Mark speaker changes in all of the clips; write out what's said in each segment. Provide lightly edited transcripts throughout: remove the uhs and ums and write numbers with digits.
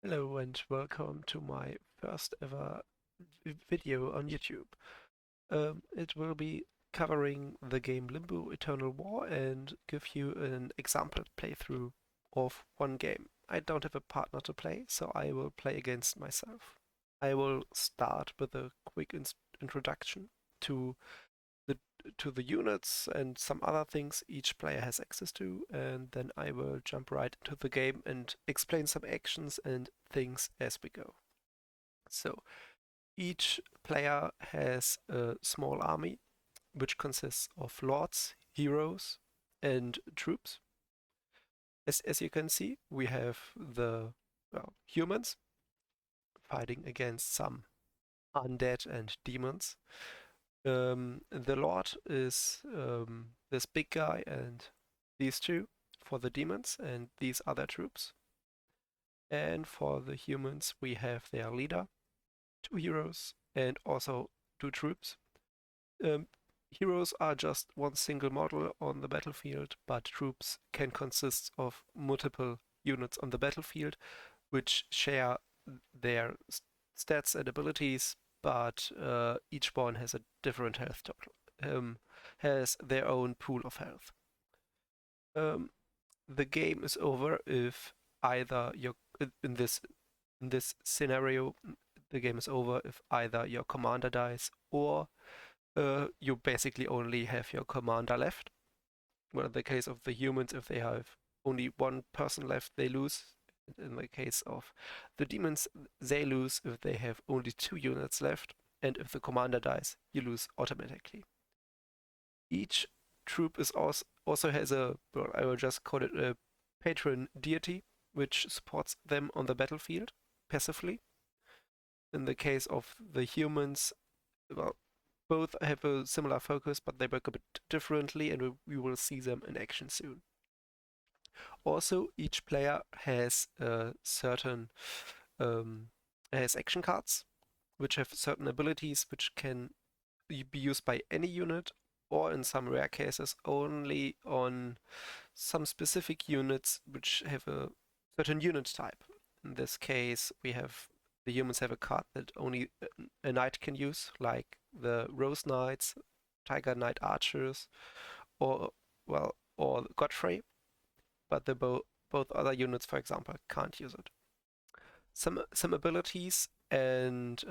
Speaker 1: Hello and welcome to my first ever video on YouTube. It will be covering the game Limbo Eternal War and give you an example playthrough of one game. I don't have a partner to play, so I will play against myself. I will start with a quick introduction to the to the units and some other things each player has access to, and then I will jump right into the game and explain some actions and things as we go. So each player has a small army which consists of lords, heroes, and troops. As you can see, we have the humans fighting against some undead and demons. The Lord is this big guy and these two for the demons and these other troops. And for the humans, we have their leader, two heroes, and also two troops. Um, Heroes are just one single model on the battlefield, but troops can consist of multiple units on the battlefield, which share their stats and abilities, but each one has a different health total, has their own pool of health. Um, the game is over if either your in this scenario, the game is over if either your commander dies or you basically only have your commander left. Well, in the case of the humans, if they have only one person left, they lose. In the case of the demons, they lose if they have only two units left, and if the commander dies, you lose automatically. Each troop is also has a, well, I will just call it a patron deity, which supports them on the battlefield passively. In the case of the humans, well, both have a similar focus, but they work a bit differently, and we will see them in action soon. Also, each player has certain has action cards, which have certain abilities which can be used by any unit, or in some rare cases only on some specific units which have a certain unit type. In this case, the humans have a card that only a knight can use, like the Rose Knights, Tiger Knight Archers, or or Godfrey, but both other units, for example, can't use it. Some abilities and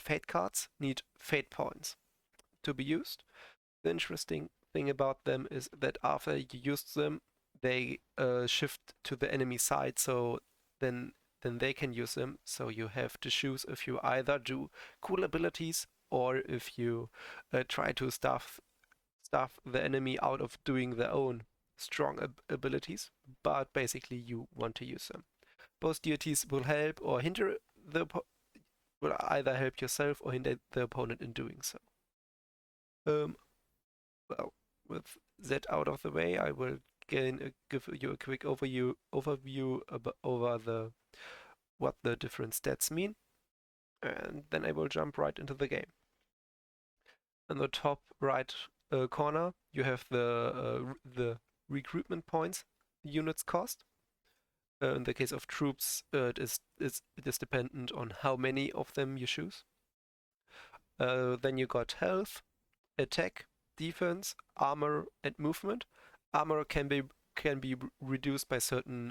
Speaker 1: fate cards need fate points to be used. The interesting thing about them is that after you use them, they shift to the enemy side, so then then they can use them. So you have to choose if you either do cool abilities or if you try to stuff the enemy out of doing their own strong abilities. But basically, you want to use them. Both deities will help or hinder will either help yourself or hinder the opponent in doing so. Um, well, with that out of the way, I will give you a quick overview over the what the different stats mean, and then I will jump right into the game. In the top right corner, you have the recruitment points the units cost. In the case of troops, it is dependent on how many of them you choose. Then you got health, attack, defense, armor, and movement. Armor can be reduced by certain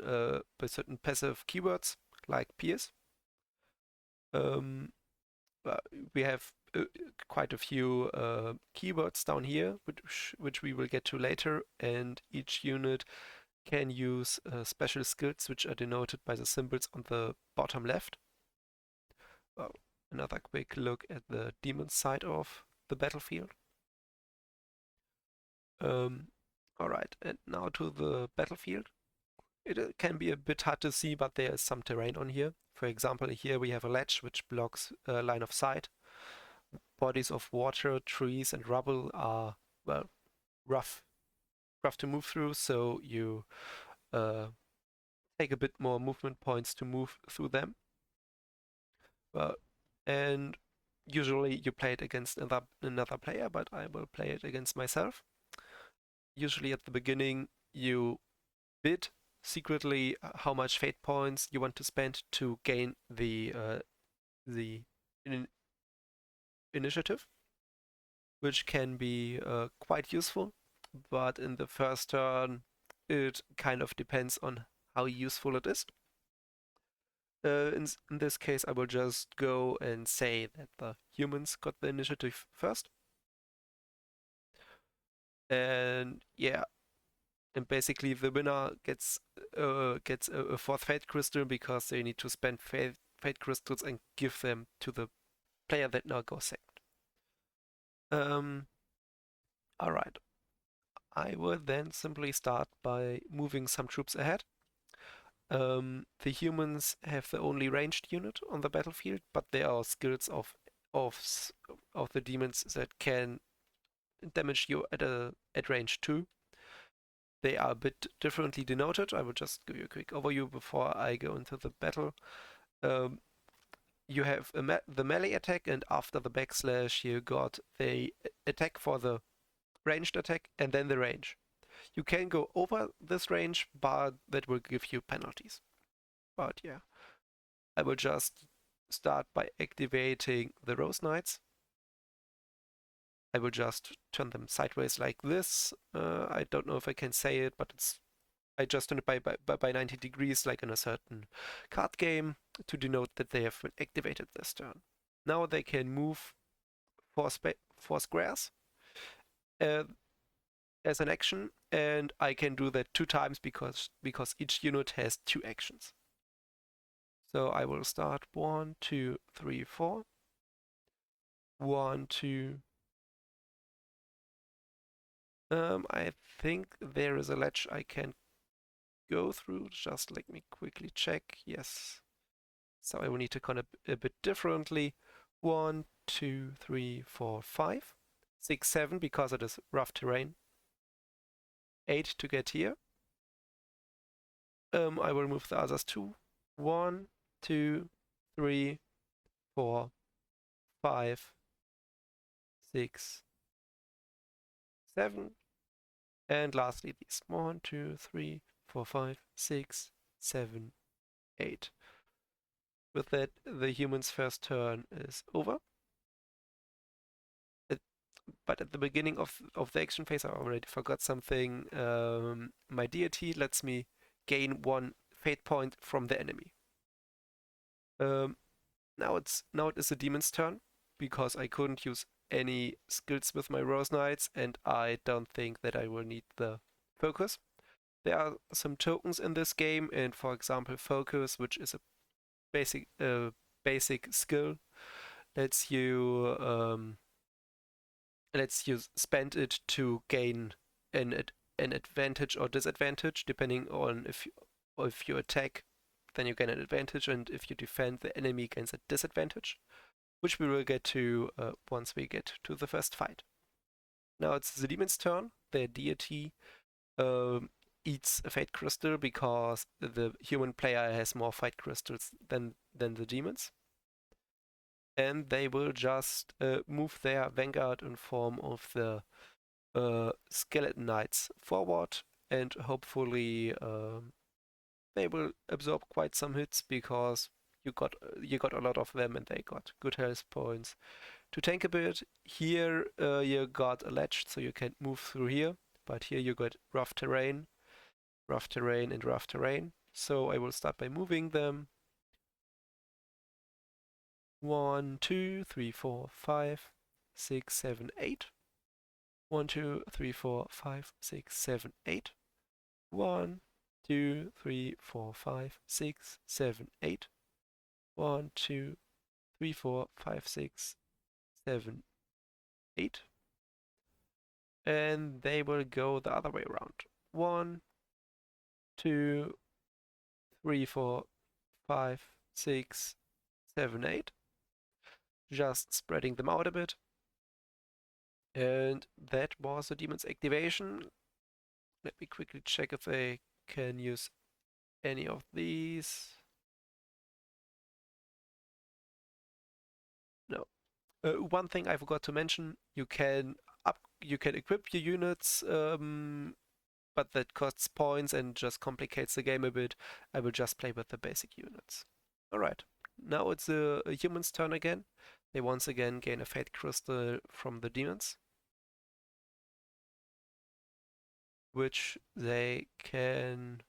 Speaker 1: passive keywords like pierce. Um, uh, we have quite a few keywords down here, which we will get to later, and each unit can use special skills which are denoted by the symbols on the bottom left. Well, another quick look at the demon side of the battlefield. Um, all right, and now to the battlefield. It can be a bit hard to see, but there is some terrain on here. For example, here we have a ledge which blocks line of sight. Bodies of water, trees, and rubble are, well, rough, rough to move through, so you uh, take a bit more movement points to move through them. Uh, and usually you play it against another player, but I will play it against myself. Usually at the beginning you bid secretly how much fate points you want to spend to gain the in initiative, which can be quite useful. But in the first turn, it kind of depends on how useful it is. In this case, I will just go and say that the humans got the initiative first. And yeah, and basically the winner gets a fourth fate crystal because they need to spend fate crystals and give them to the player that now goes second. All right. I will then simply start by moving some troops ahead. The humans have the only ranged unit on the battlefield, but there are skills of of the demons that can damage you at range 2. They are a bit differently denoted. I will just give you a quick overview before I go into the battle. Um, you have the melee attack, and after the backslash, you got the attack for the ranged attack, and then the range. You can go over this range, but that will give you penalties. But yeah, I will just start by activating the Rose Knights. I will just turn them sideways like this. I don't know if I can say it, but I just turn it by 90 degrees like in a certain card game to denote that they have been activated this turn. Now they can move four squares uh, as an action, and I can do that 2 times because each unit has 2 actions. So I will start 1, 2, 3, 4. 1, 2. I think there is a ledge I can go through. Just let me quickly check. Yes. So I will need to count a bit differently. 1, 2, 3, 4, 5, 6, 7 because it is rough terrain. 8 to get here. I will move the others too. 1, 2, 3, 4, 5, 6, 7. And lastly, these 1, 2, 3, 4, 5, 6, 7, 8. With that, the human's first turn is over. But at the beginning of the action phase, I already forgot something. My deity lets me gain 1 fate point from the enemy. Um, now it is the demon's turn because I couldn't use any skills with my Rose Knights, and I don't think that I will need the focus. There are some tokens in this game, and for example, focus, which is a basic skill, lets you spend it to gain an advantage or disadvantage depending on if you attack, then you gain an advantage, and if you defend, the enemy gains a disadvantage, which we will get to once we get to the first fight. Now it's the demon's turn. Their deity um, eats a fate crystal because the human player has more fate crystals than the demons. And they will just move their vanguard in form of the skeleton knights forward, and hopefully they will absorb quite some hits because you got a lot of them and they got good health points to tank a bit. Here you got a ledge, so you can't move through here, but here you got rough terrain, and rough terrain. So I will start by moving them. 1, 2, 3, 4, 5, 6, 7, 8. 1, 2, 3, 4, 5, 6, 7, 8. 1, 2, 3, 4, 5, 6, 7, 8. 1, 2, 3, 4, 5, 6, 7, 8. And they will go the other way around. 1, 2, 3, 4, 5, 6, 7, 8. Just spreading them out a bit. And that was the demon's activation. Let me quickly check if I can use any of these. No. One thing I forgot to mention: you can equip your units but that costs points and just complicates the game a bit. I will just play with the basic units. Alright, now it's a human's turn again. They once again gain a Fate Crystal from the demons, which they can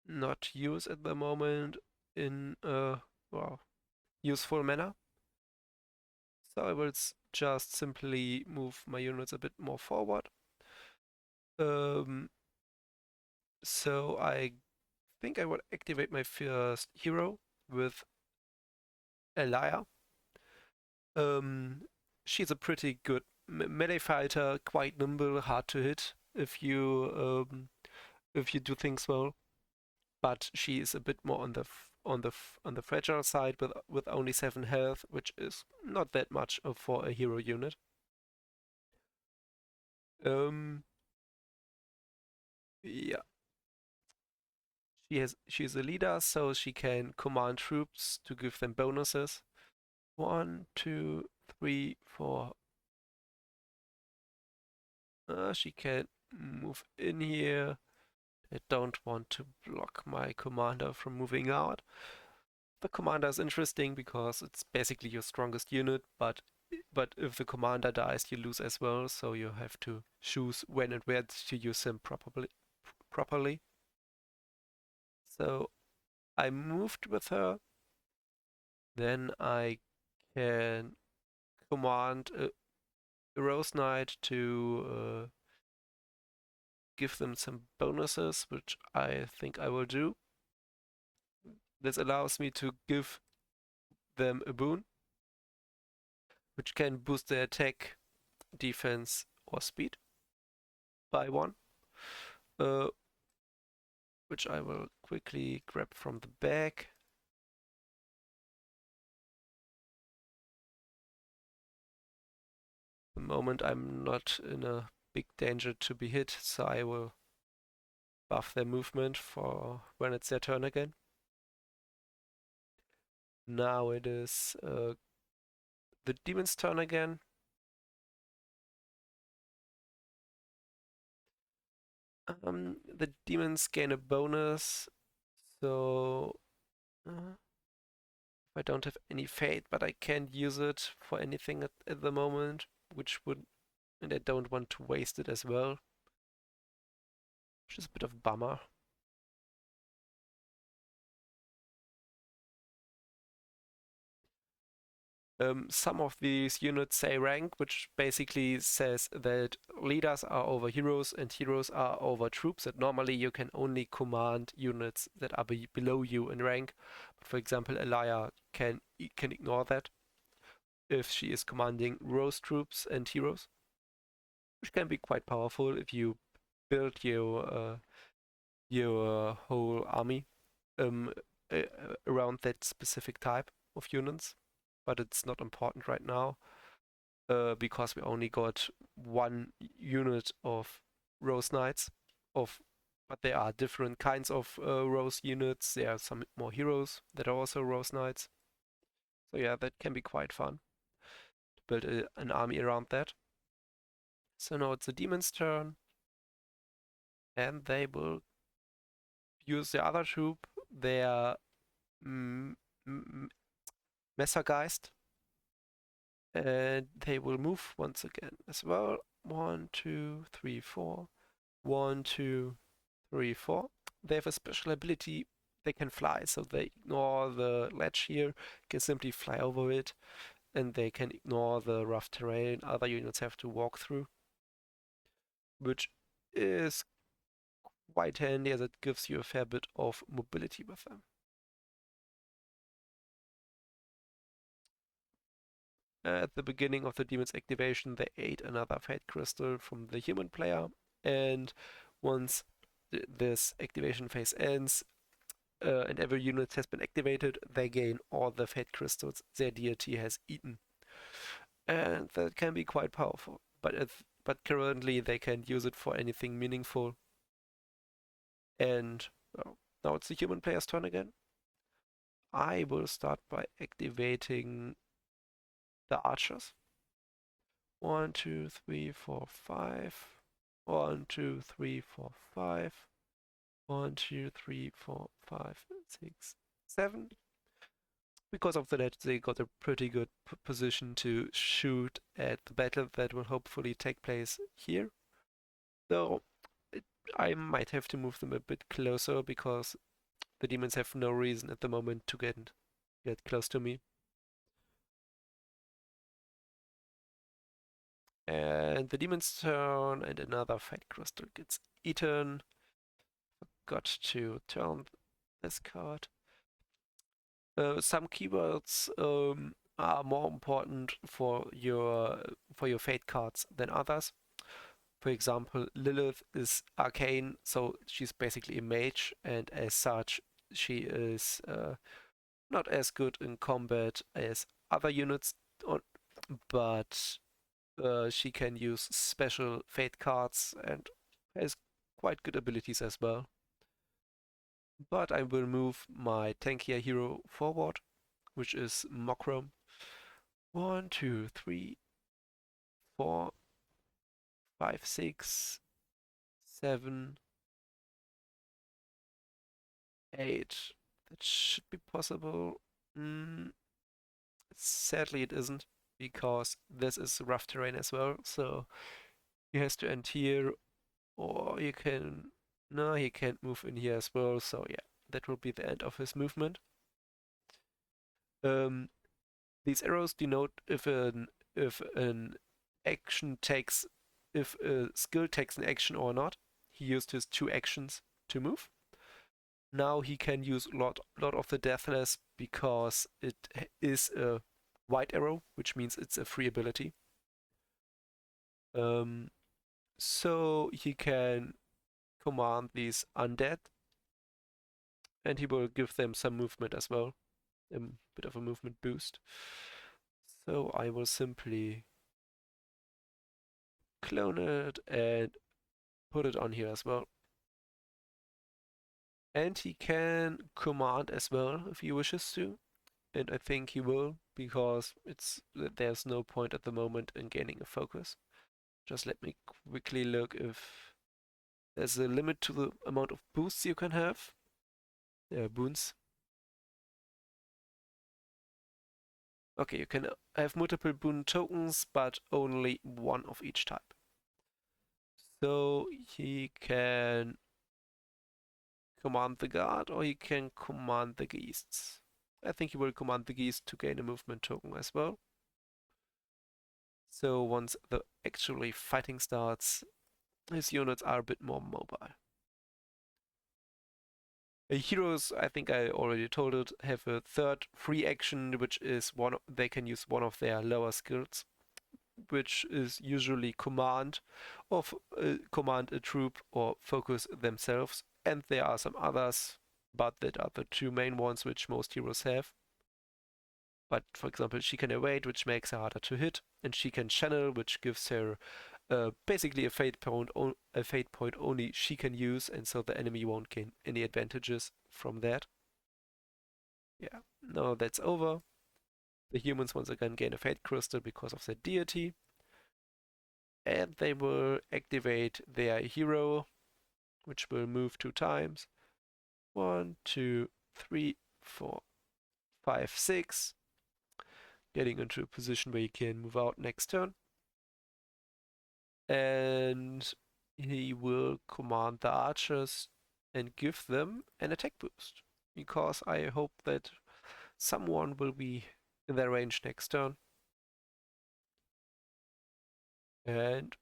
Speaker 1: not use at the moment in a, well, useful manner. So I will just simply move my units a bit more forward. Um, so I think I will activate my first hero with Elia. Um, she's a pretty good melee fighter, quite nimble, hard to hit if you do things well. But she is a bit more on the fragile side with only 7 health, which is not that much for a hero unit. Yeah, she's a leader, so she can command troops to give them bonuses. 1, 2, 3, 4. She can move in here. I don't want to block my commander from moving out. The commander is interesting because it's basically your strongest unit, but if the commander dies, you lose as well, so you have to choose when and where to use him properly. So I moved with her. Then I can command a Rose Knight to give them some bonuses, which I think I will do. This allows me to give them a boon, which can boost their attack, defense, or speed by 1, uh, which I will quickly grab from the bag. The moment I'm not in a big danger to be hit, so I will buff their movement for when it's their turn again. Now it is the demon's turn again. The demons gain a bonus, so if I don't have any fate, but I can't use it for anything at the moment, and I don't want to waste it as well, which is a bit of a bummer. Some of these units say rank, which basically says that leaders are over heroes and heroes are over troops, that normally you can only command units that are below you in rank. For example, Elia can ignore that if she is commanding rose troops and heroes, which can be quite powerful if you build your whole army um, around that specific type of units. But it's not important right now because we only got 1 unit of Rose Knights. But there are different kinds of Rose units. There are some more heroes that are also Rose Knights. So yeah, that can be quite fun to build an army around that. So now it's the demon's turn, and they will use the other troop, their mm, Messergeist, and they will move once again as well. 1, 2, 3, 4. 1, 2, 3, 4. They have a special ability. They can fly, so they ignore the ledge here, can simply fly over it, and they can ignore the rough terrain other units have to walk through, which is quite handy as it gives you a fair bit of mobility with them. At the beginning of the demon's activation, they ate another Fate Crystal from the human player, and once this activation phase ends, and every unit has been activated, they gain all the Fate Crystals their deity has eaten. And that can be quite powerful, but currently they can't use it for anything meaningful. And well, now it's the human player's turn again. I will start by activating the archers, 1, 2, 3, 4, 5. 1, 2, 3, 4, 5. 1, 2, 3, 4, 5, 6, 7. Because of that, they got a pretty good position to shoot at the battle that will hopefully take place here. Though it, I might have to move them a bit closer because the demons have no reason at the moment to get close to me. And the demons turn, and another fate crystal gets eaten. Got to turn this card. Some keywords are more important for your fate cards than others. For example, Lilith is arcane, so she's basically a mage, and as such, she is not as good in combat as other units, but she can use special fate cards and has quite good abilities as well. But I will move my tankier hero forward, which is Mokrom. 1, 2, 3, 4, 5, 6, 7, 8. That should be possible. Mm, Sadly, it isn't, because this is rough terrain as well, so he has to end here, or you can... No, he can't move in here as well, so yeah, that will be the end of his movement. Um, these arrows denote if an action takes... if a skill takes an action or not. He used his 2 actions to move. Now he can use lot of the Deathless because it is a white arrow, which means it's a free ability. Um, so he can command these undead, and he will give them some movement as well, a bit of a movement boost. So I will simply clone it and put it on here as well. And he can command as well if he wishes to, and I think he will, because there's no point at the moment in gaining a focus. Just let me quickly look if there's a limit to the amount of boosts you can have. Boons. Okay, you can have multiple boon tokens, but only one of each type. So he can command the guard, or he can command the geese. I think he will command the geese to gain a movement token as well. So once the actually fighting starts, his units are a bit more mobile. Heroes, I think I already told it, have a third free action, which is they can use one of their lower skills, which is usually command, or command a troop, or focus themselves. And there are some others, but that are the 2 main ones which most heroes have. But for example, she can evade, which makes her harder to hit, and she can channel, which gives her basically a fate point only she can use, and so the enemy won't gain any advantages from that. Yeah, now that's over. The humans once again gain a fate crystal because of their deity, and they will activate their hero, which will move 2 times. 1, 2, 3, 4, 5, 6. Getting into a position where you can move out next turn. And he will command the archers and give them an attack boost, because I hope that someone will be in their range next turn. And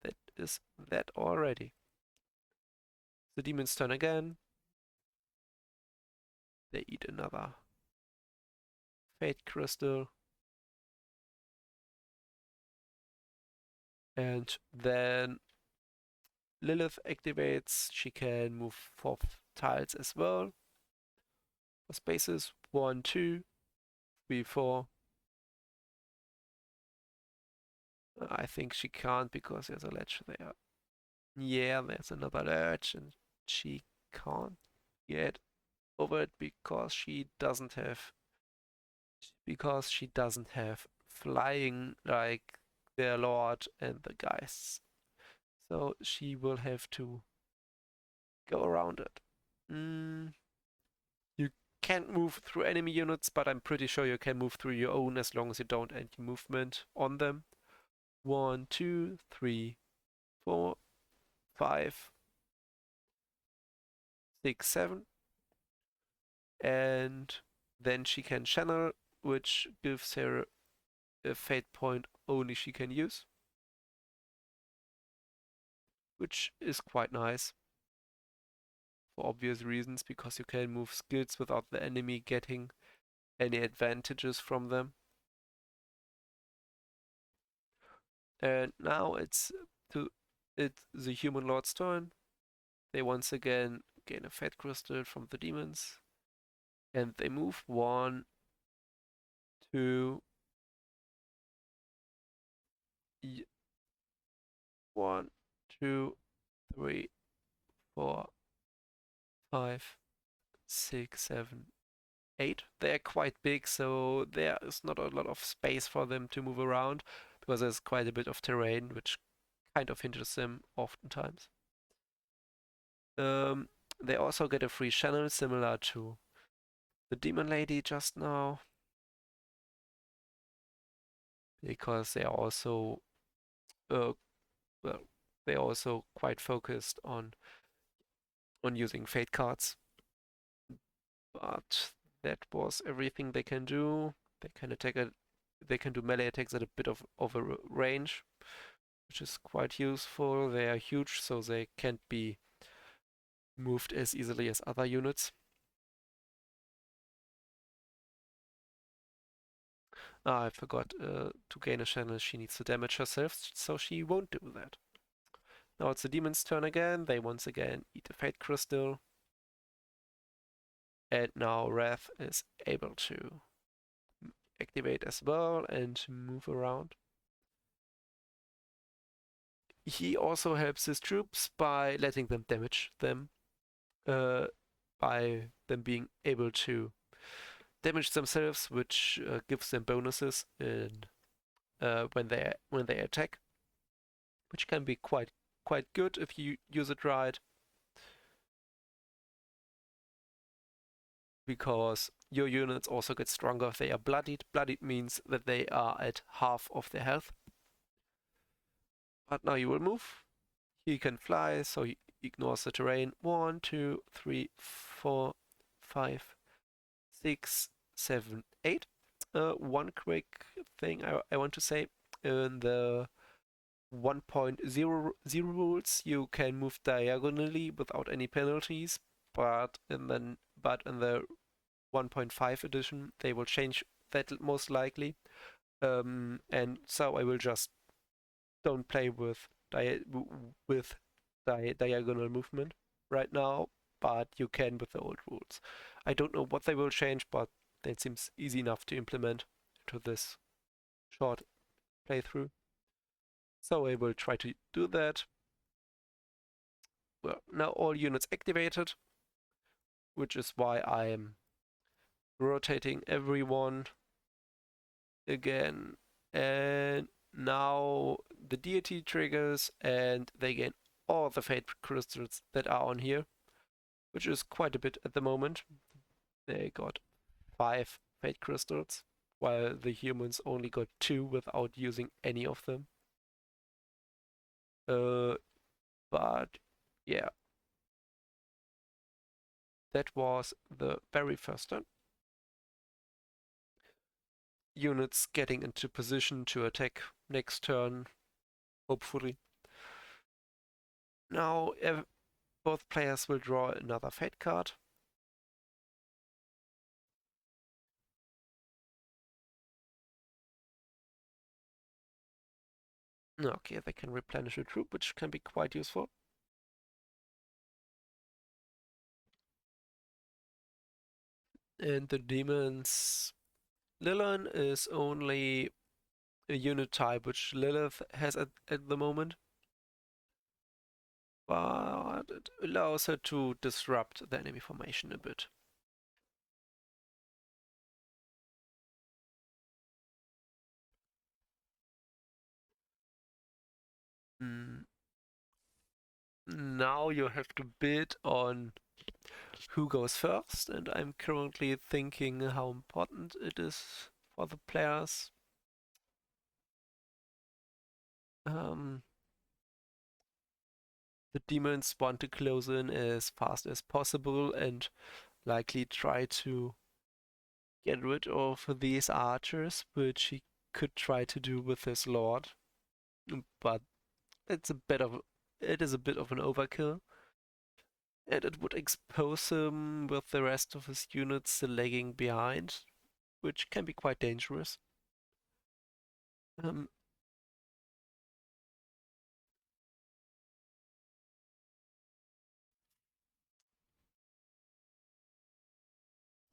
Speaker 1: that is that already. The demons turn again. They eat another fate crystal. And then Lilith activates. She can move 4 tiles as well. For spaces 1, 2, 3, 4. I think she can't because there's a ledge there. Yeah, there's another ledge, and she can't get over it because she doesn't have flying like their lord and the geists. So she will have to go around it. You can't move through enemy units, but I'm pretty sure you can move through your own as long as you don't end your movement on them. 1, 2, 3, 4, 5, 6, 7. And then she can channel, which gives her a fate point only she can use, which is quite nice for obvious reasons, because you can move skills without the enemy getting any advantages from them. And now it's the human lord's turn. They once again gain a fate crystal from the demons, and they move 1, 2, 1, 2, 3, 4, 5, 6, 7, 8. They're quite big, so there is not a lot of space for them to move around because there's quite a bit of terrain, which kind of hinders them oftentimes. Um, they also get a free channel similar to the demon lady just now, because they are also uh, well, they're also quite focused on using fate cards. But that was everything they can do. They can attack it. They can do melee attacks at a bit of a range, which is quite useful. They are huge, so they can't be moved as easily as other units. I forgot to gain a channel, she needs to damage herself, so she won't do that. Now it's the demon's turn again. They once again eat a fate crystal. And now Wrath is able to activate as well and move around. He also helps his troops by letting them damage them, uh, by them being able to damage themselves, which gives them bonuses in when they attack, which can be quite good if you use it right, because your units also get stronger if they are bloodied. Bloodied means that they are at half of their health. But now you will move. He can fly, so he ignores the terrain. 1, 2, 3, 4, 5, 6, 7, 8. One quick thing I want to say. In the 1.00 rules, you can move diagonally without any penalties, but in the 1.5 edition, they will change that most likely. And so I will just don't play with diagonal movement right now, but you can with the old rules. I don't know what they will change, but it seems easy enough to implement into this short playthrough. So I will try to do that. Well, now all units activated, which is why I'm rotating everyone again. And now the deity triggers and they gain all the fate crystals that are on here, which is quite a bit at the moment. They got 5 fate crystals, while the humans only got 2 without using any of them. But yeah, that was the very first turn. Units getting into position to attack next turn, hopefully. Now both players will draw another fate card. Okay, they can replenish a troop, which can be quite useful. And the demons... Lilith is only a unit type, which Lilith has at the moment. But it allows her to disrupt the enemy formation a bit. Mm, Now you have to bid on who goes first, and I'm currently thinking how important it is for the players. Um, the demons want to close in as fast as possible and likely try to get rid of these archers, which he could try to do with his lord, but it's a bit of it is a bit of an overkill, and it would expose him with the rest of his units lagging behind, which can be quite dangerous. Um,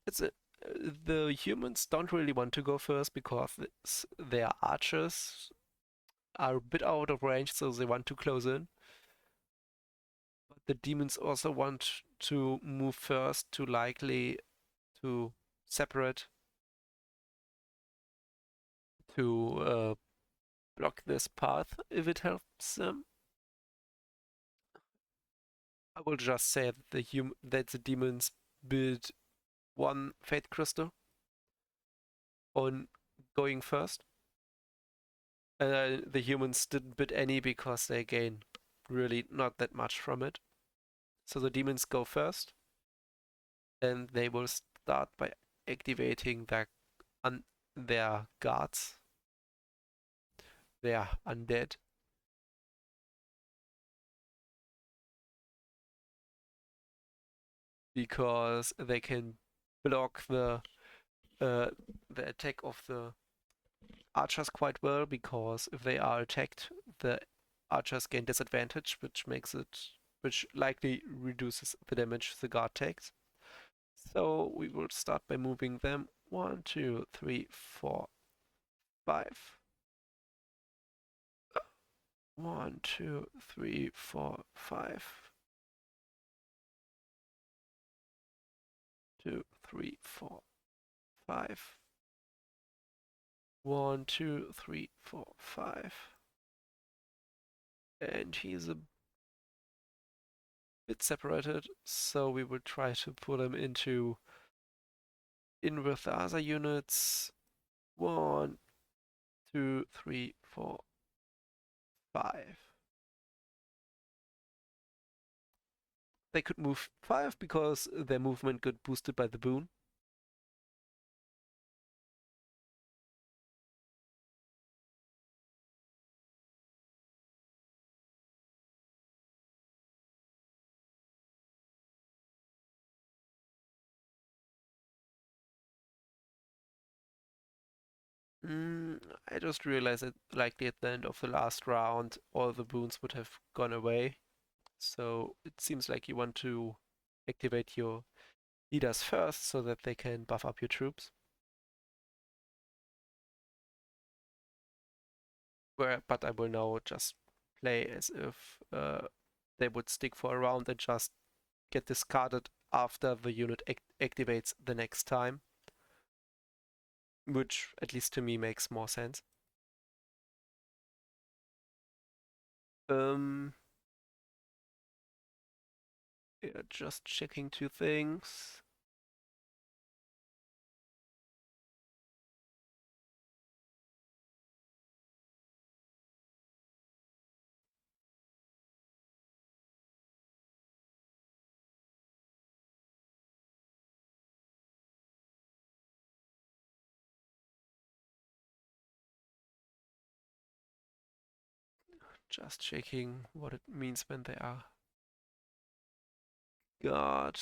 Speaker 1: it's a, the humans don't really want to go first because their archers are a bit out of range, so they want to close in. But the demons also want to move first to likely to separate to block this path if it helps them. I will just say that the demons build one fate crystal on going first. The humans didn't bid any because they gain really not that much from it. So the demons go first, and they will start by activating their guards, their undead, because they can block uh, the attack of the archers quite well. Because if they are attacked, the archers gain disadvantage, which likely reduces the damage the guard takes. So we will start by moving them 1, 2, 3, 4, 5. 1, 2, 3, 4, 5. 2, 3, 4, 5. 1, 2, 3, 4, 5. And he's a bit separated, so we will try to put him in with the other units. 1, 2, 3, 4, 5. They could move 5 because their movement got boosted by the boon. Mm, I just realized that likely at the end of the last round, all the boons would have gone away. So it seems like you want to activate your leaders first so that they can buff up your troops. But I will now just play as if they would stick for a round and just get discarded after the unit activates the next time, which at least to me makes more sense. Um, yeah, just checking two things. Just checking what it means when they are guard.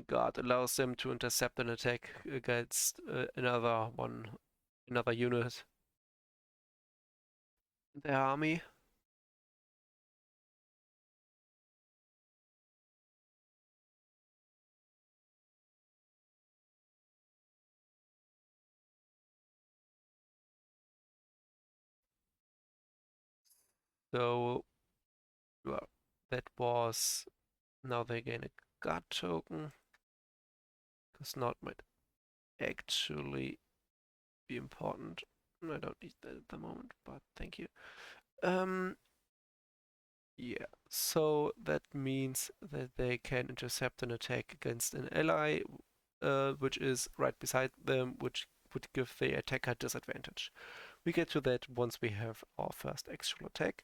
Speaker 1: Guard allows them to intercept an attack against another unit in their army. So, well, that was now they gain a guard token. Because not might actually be important. I don't need that at the moment, but thank you. Um, yeah, so that means that they can intercept an attack against an ally, which is right beside them, which would give the attacker disadvantage. We get to that once we have our first actual attack.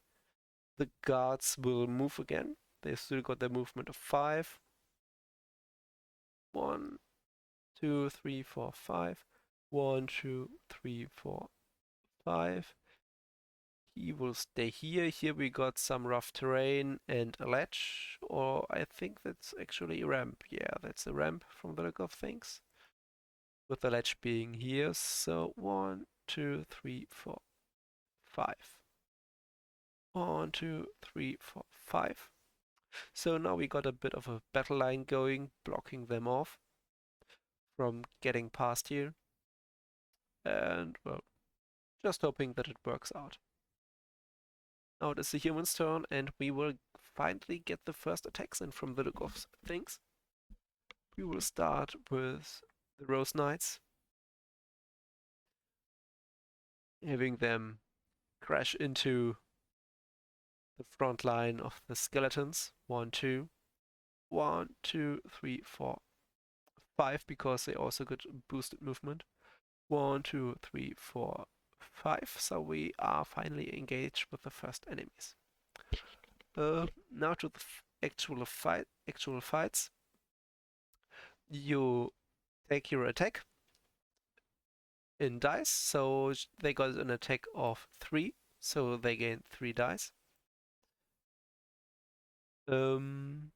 Speaker 1: The guards will move again. They've still got their movement of 5. 1, 2, 3, 4, 5. 1, 2, 3, 4, 5. He will stay here. Here we got some rough terrain and a ledge, or I think that's actually a ramp. Yeah, that's a ramp from the look of things, with the ledge being here. So 1, 2, 3, 4, 5. 1, 2, 3, 4, 5. So now we got a bit of a battle line going, blocking them off from getting past here. And, well, just hoping that it works out. Now it is the human's turn, and we will finally get the first attacks in from the look of things. We will start with the Rose Knights, having them crash into the front line of the skeletons. 1, 2. 1, 2, 3, 4, 5, because they also got boosted movement. 1, 2, 3, 4, 5. So we are finally engaged with the first enemies. Now to the actual fights. You take your attack in dice, so they got an attack of 3, so they gain 3 dice. Um,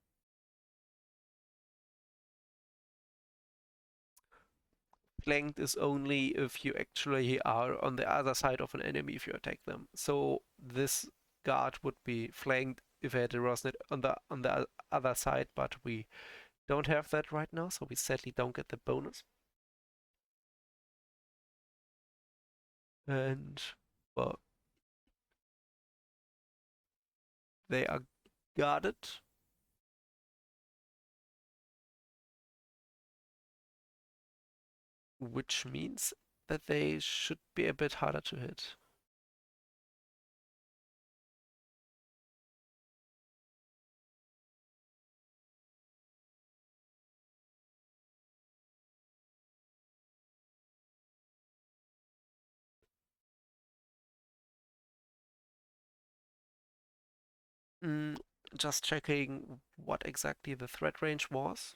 Speaker 1: Flanked is only if you actually are on the other side of an enemy if you attack them. So this guard would be flanked if I had a Rosnet on the other side, but we don't have that right now, so we sadly don't get the bonus. And well, they are guarded, which means that they should be a bit harder to hit. Mm, just checking what exactly the threat range was.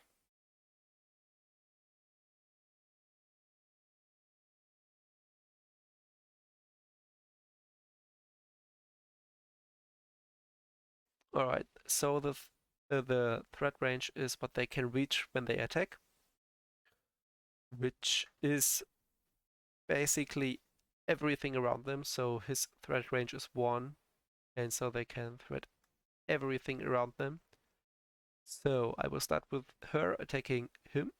Speaker 1: Alright, so the threat range is what they can reach when they attack, which is basically everything around them. So his threat range is 1, and so they can threat everything around them. So I will start with her attacking him,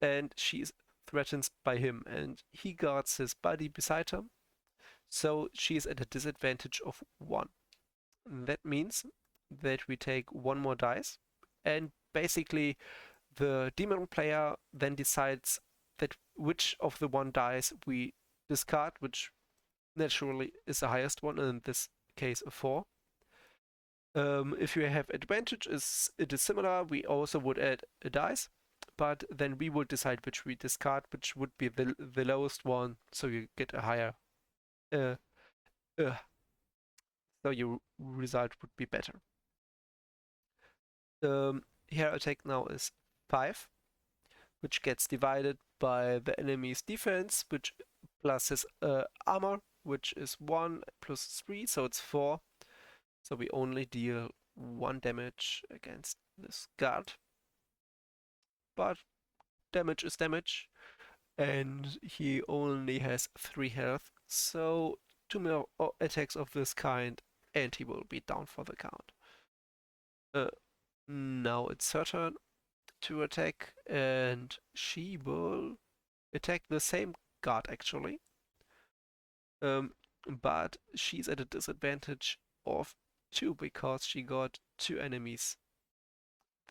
Speaker 1: and she's threatened by him, and he guards his buddy beside him, so she's at a disadvantage of 1. That means that we take 1 more dice, and basically the demon player then decides that which of the 1 dice we discard, which naturally is the highest one, in this case a 4. If you have advantage, it is similar. We also would add a dice, but then we would decide which we discard, which would be the lowest one, so you get a higher, uh, uh, so your result would be better. Here attack now is 5, which gets divided by the enemy's defense, which plus his armor, which is 1 plus 3, so it's 4. So we only deal 1 damage against this guard. But damage is damage, and he only has 3 health, so 2 more attacks of this kind, and he will be down for the count. Uh, Now it's her turn to attack, and she will attack the same guard actually. But she's at a disadvantage of 2 because she got 2 enemies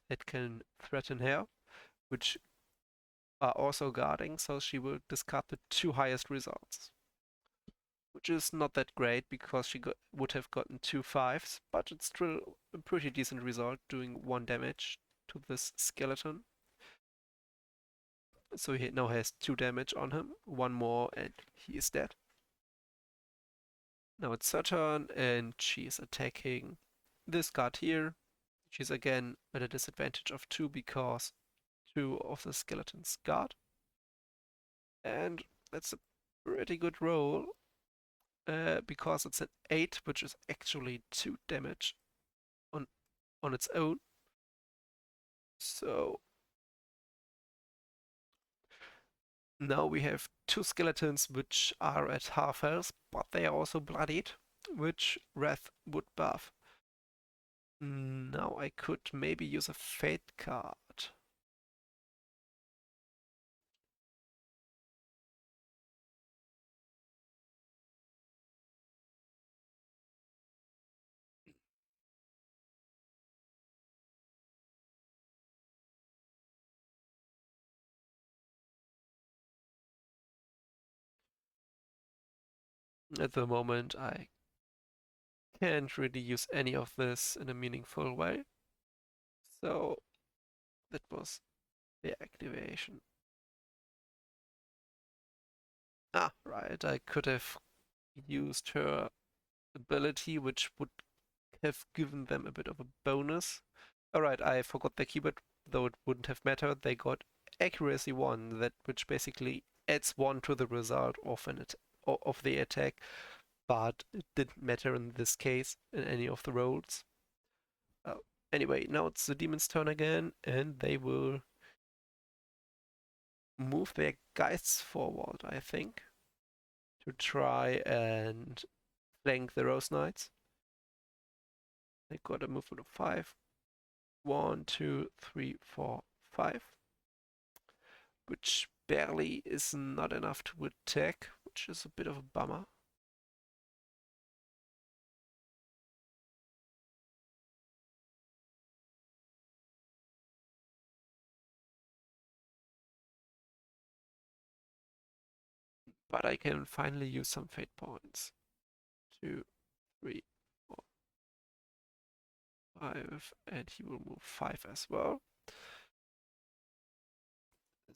Speaker 1: that can threaten her, which are also guarding, so she will discard the 2 highest results. which is not that great because she would have gotten 2 5s, but it's still a pretty decent result, doing 1 damage to this skeleton. So he now has 2 damage on him, 1 more and he is dead. Now it's her turn and she's attacking this guard here. She's again at a disadvantage of 2 because 2 of the skeletons guard. And that's a pretty good roll because it's an 8, which is actually 2 damage on, on its own. So now we have 2 skeletons which are at half health, but they are also bloodied, which Wrath would buff. Now I could maybe use a Fate card. At the moment, I can't really use any of this in a meaningful way. So that was the activation. Ah, right, I could have used her ability, which would have given them a bit of a bonus. Alright, I forgot the keyword, though it wouldn't have mattered. They got accuracy 1, that which basically adds 1 to the result of of the attack, but it didn't matter in this case in any of the rolls. Uh, anyway, now it's the demon's turn again, and they will move their guys forward, I think, to try and flank the Rose Knights. They got a movement of 5. 1, 2, 3, 4, 5. Which barely is not enough to attack, which is a bit of a bummer. But I can finally use some fate points. 2, 3, 4, 5, and he will move 5 as well.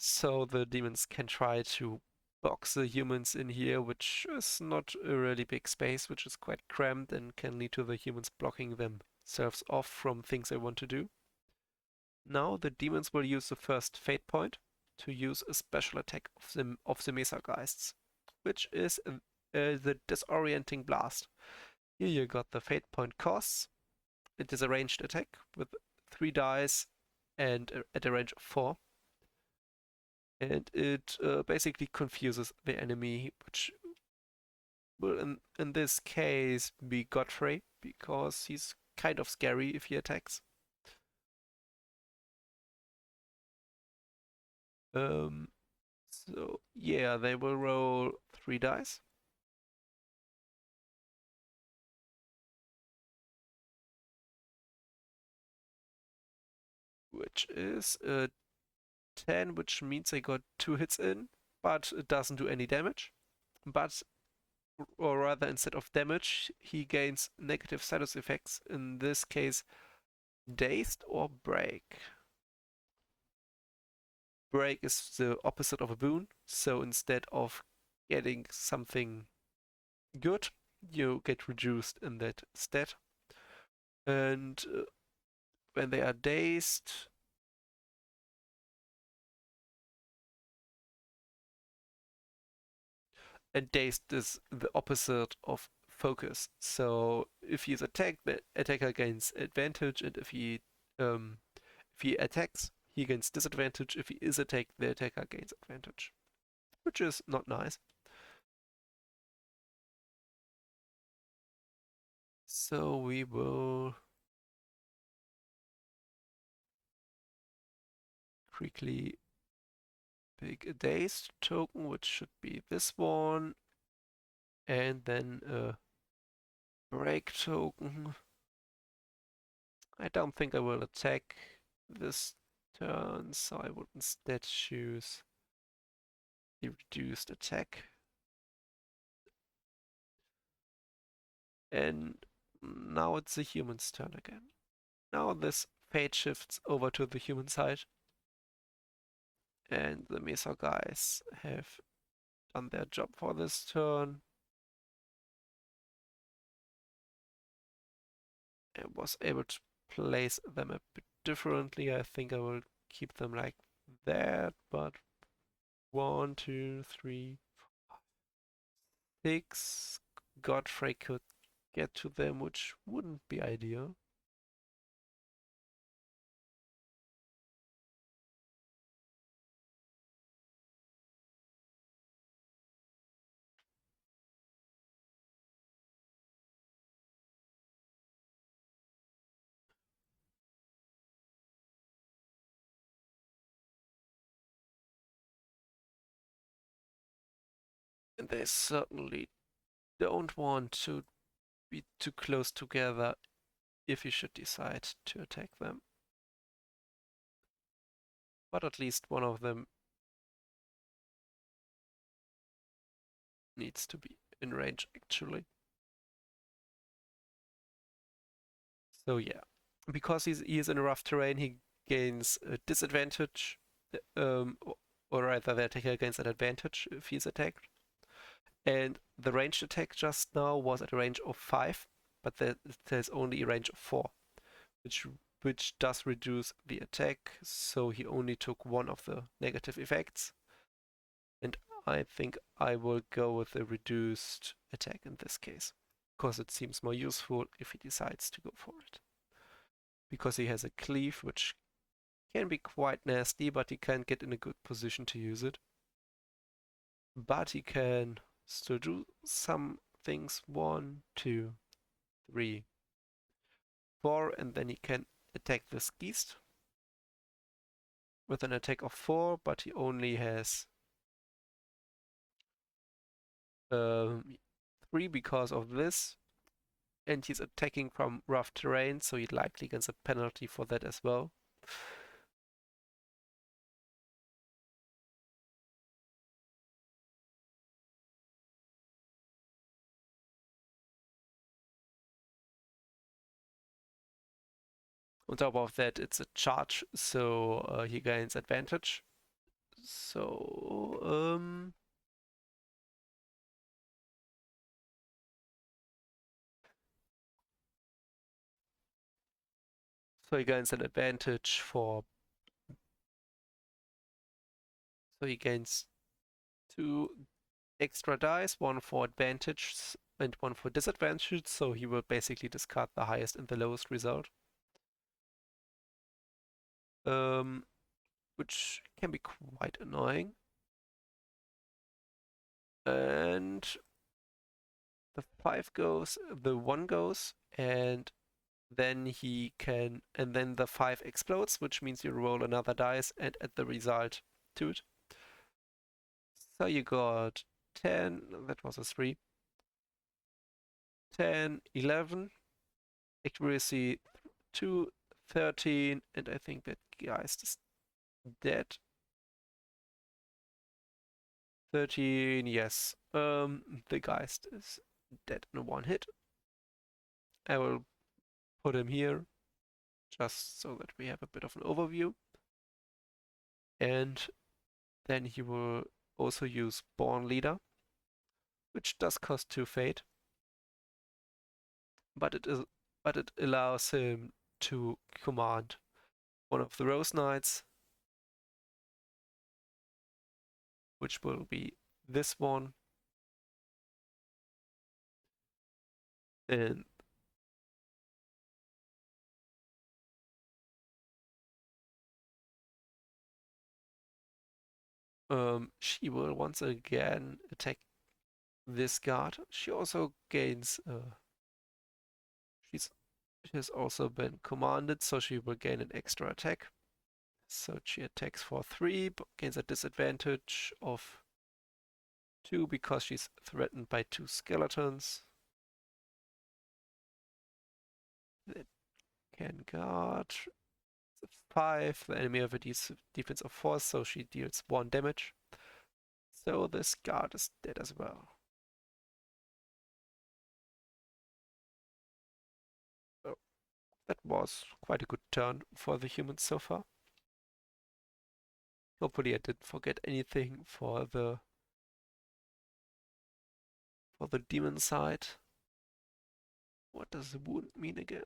Speaker 1: So the demons can try to box the humans in here, which is not a really big space, which is quite cramped and can lead to the humans blocking themselves off from things they want to do. Now the demons will use the first fate point to use a special attack of the Mesageists, which is the disorienting blast. Here you got the fate point costs. It is a ranged attack with 3 dice and at a range of 4. And it basically confuses the enemy, which will in this case be Godfrey, because he's kind of scary if he attacks. Um, so yeah, they will roll 3 dice, which is a 10, which means they got 2 hits in, but it doesn't do any damage. But, or rather, instead of damage, he gains negative status effects, in this case, dazed or break. Break is the opposite of a boon, so instead of getting something good, you get reduced in that stat. And when they are dazed, and dazed is the opposite of focus. So if he's attacked, the attacker gains advantage, and if he attacks, he gains disadvantage. If he is attacked, the attacker gains advantage, which is not nice. So we will quickly pick a dazed token, which should be this one, and then a break token. I don't think I will attack this turn, so I would instead choose the reduced attack. And now it's the human's turn again. Now this fate shifts over to the human side, and the Mesa guys have done their job for this turn. I was able to place them a bit differently. I think I will keep them like that, but 1, 2, 3, 6. Godfrey could get to them, which wouldn't be ideal. And they certainly don't want to be too close together if you should decide to attack them. But at least one of them needs to be in range actually. So yeah, because he is in rough terrain, he gains a disadvantage, or rather the attacker gains an advantage if he's attacked. And the ranged attack just now was at a range of 5, but there's only a range of 4, which does reduce the attack, so he only took one of the negative effects. And I think I will go with the reduced attack in this case, because it seems more useful if he decides to go for it. Because he has a cleave, which can be quite nasty, but he can't get in a good position to use it. But he can still do some things. 1, 2, 3, 4, and then he can attack this geist with an attack of 4, but he only has 3 because of this, and he's attacking from rough terrain, so he likely gets a penalty for that as well. On top of that, it's a charge, so he gains advantage. So, he gains an advantage for. So he gains 2 extra dice, 1 for advantage and 1 for disadvantage. So he will basically discard the highest and the lowest result, which can be quite annoying. And the 5 goes, the 1 goes, and then the 5 explodes, which means you roll another dice and add the result to it. So you got 10, that was a 3, 10, 11, accuracy 2, 13, and I think that Geist is dead. 13, yes. The Geist is dead in one hit. I will put him here just so that we have a bit of an overview. And then he will also use Born Leader, which does cost 2 fate, but it allows him to command one of the Rose Knights, which will be this one. And she will once again attack this guard. She also gains. She has also been commanded, so she will gain an extra attack. So she attacks for 3, but gains a disadvantage of 2 because she's threatened by 2 skeletons. That can guard. 5. The enemy have a defense of 4, so she deals 1 damage. So this guard is dead as well. That was quite a good turn for the humans so far. Hopefully I didn't forget anything for the demon side. What does the wound mean again?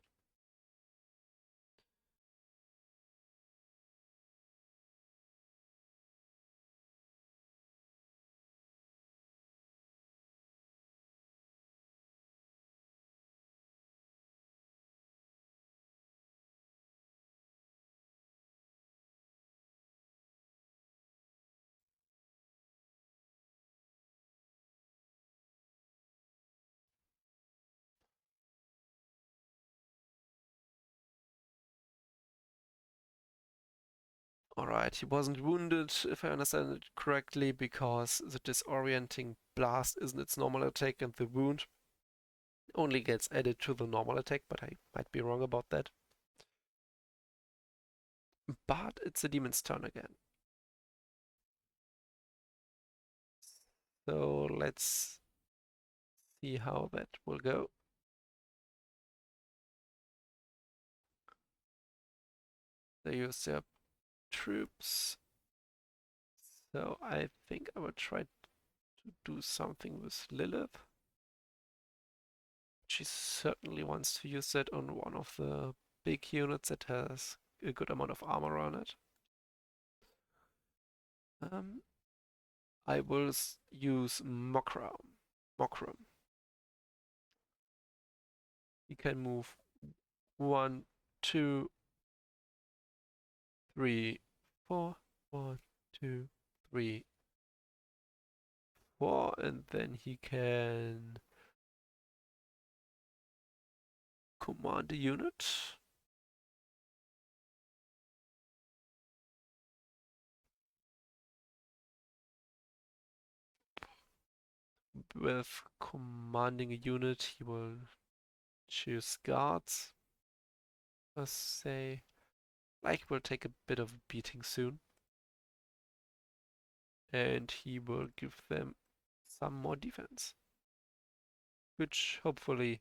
Speaker 1: Alright, he wasn't wounded, if I understand it correctly, because the disorienting blast isn't its normal attack and the wound only gets added to the normal attack, but I might be wrong about that. But it's the demon's turn again. So let's see how that will go. They use their troops. So I think I will try to do something with Lilith. She certainly wants to use that on one of the big units that has a good amount of armor on it. I will use Mokram. Mokram. He can move 1, 2, 3, 4. 1, 2, 3, 4, and then he can command a unit. With commanding a unit, he will choose guards. Let's say, like, will take a bit of a beating soon. And he will give them some more defense, which hopefully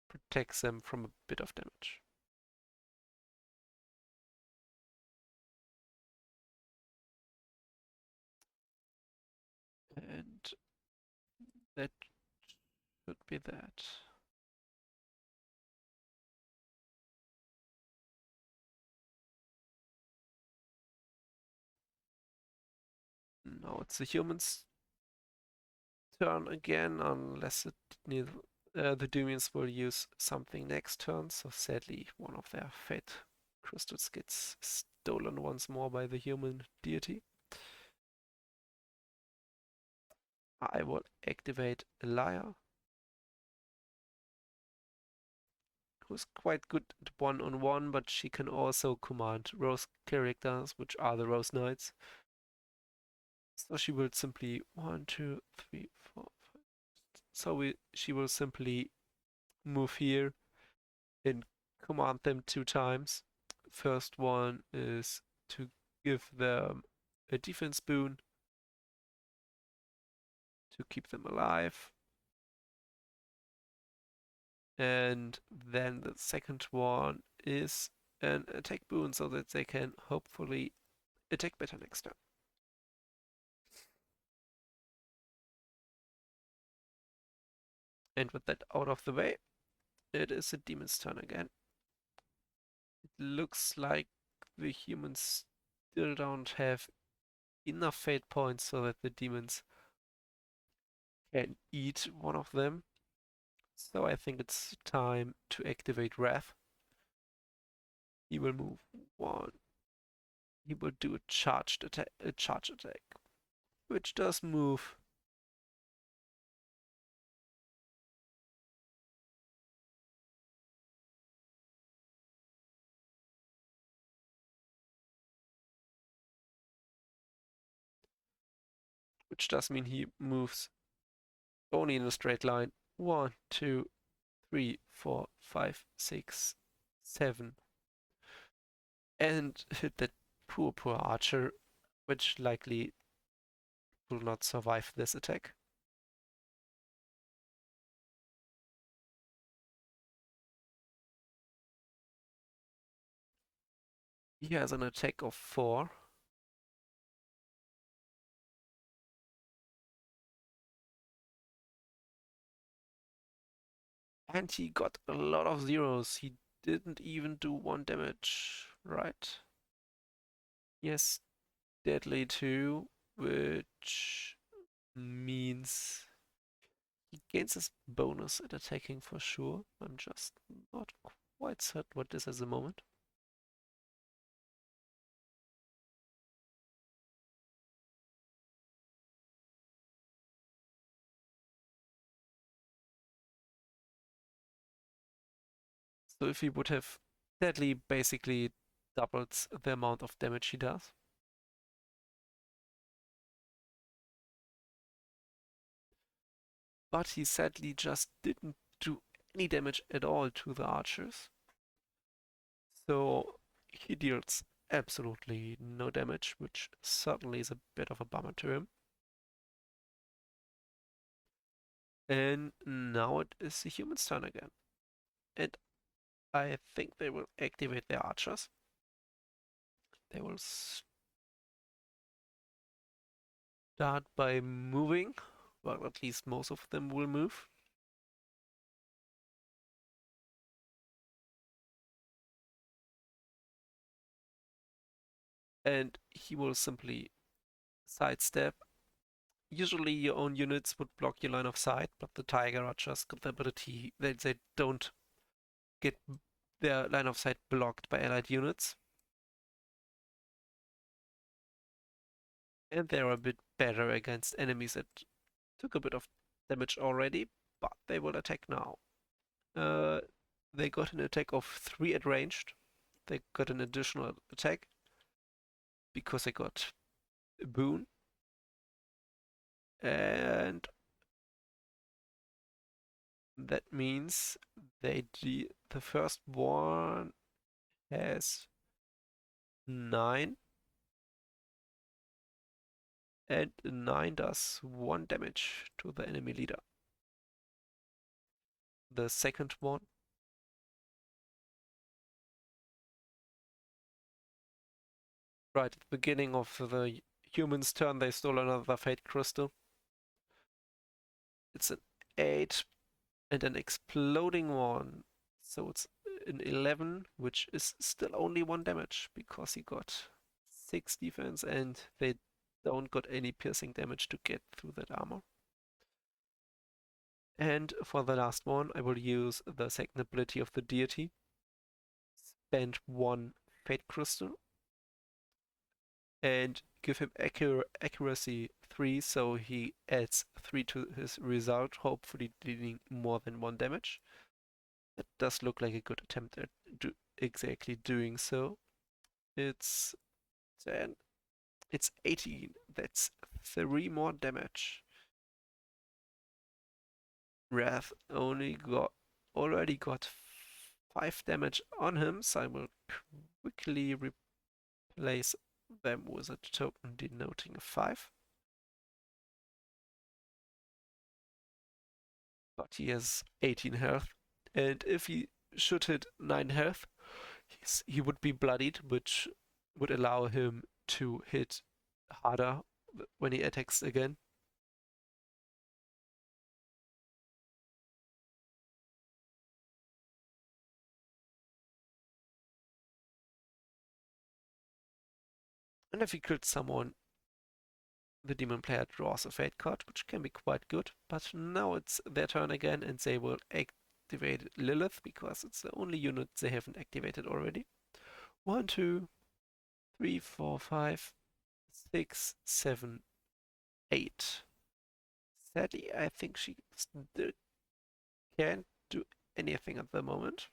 Speaker 1: protects them from a bit of damage. And that should be that. Now it's the humans' turn again, unless the Doomians will use something next turn. So sadly, one of their fate crystals gets stolen once more by the human deity. I will activate Elia, who's quite good at one-on-one, but she can also command Rose characters, which are the Rose Knights. So she will simply 1, 2, 3, 4, 5. So she will simply move here and command them 2 times. First one is to give them a defense boon to keep them alive. And then the second one is an attack boon so that they can hopefully attack better next time. And with that out of the way, it is the demon's turn again. It looks like the humans still don't have enough fate points so that the demons can eat one of them. So I think it's time to activate Wrath. He will move 1. He will do a charge attack, which does move. Which does mean he moves only in a straight line. 1, 2, 3, 4, 5, 6, 7. And hit that poor archer, which likely will not survive this attack. He has an attack of 4. And he got a lot of zeros. He didn't even do 1 damage, right? Yes, deadly 2, which means he gains his bonus at attacking for sure. I'm just not quite certain what this is at the moment. So if he would have deadly basically doubles the amount of damage he does. But he sadly just didn't do any damage at all to the archers. So he deals absolutely no damage, which certainly is a bit of a bummer to him. And now it is the human's turn again. And I think they will activate their archers. They will start by moving. Well, at least most of them will move. And he will simply sidestep. Usually your own units would block your line of sight, but the Tiger Archers got the ability that they don't get their line of sight blocked by allied units. And they're a bit better against enemies that took a bit of damage already, but they will attack now. Uh, they got an attack of 3 at ranged. They got an additional attack because they got a boon. And that means the first one has 9, and 9 does 1 damage to the enemy leader. The second one, right at the beginning of the human's turn, they stole another Fate Crystal. It's an 8 and an exploding one. So it's an 11, which is still only 1 damage because he got 6 defense and they don't got any piercing damage to get through that armor. And for the last one, I will use the second ability of the deity. Spend 1 Fate Crystal and give him accuracy 3, so he adds 3 to his result, hopefully dealing more than 1 damage. That does look like a good attempt at exactly doing so. It's 10. It's 18. That's 3 more damage. Wrath already got 5 damage on him, so I will quickly replace them with a token denoting a 5. But he has 18 health, and if he should hit 9 health, he would be bloodied, which would allow him to hit harder when he attacks again. And if he kills someone, the demon player draws a fate card, which can be quite good. But now it's their turn again, and they will activate Lilith because it's the only unit they haven't activated already. 1, 2, 3, 4, 5, 6, 7, 8. Sadly, I think she still can't do anything at the moment.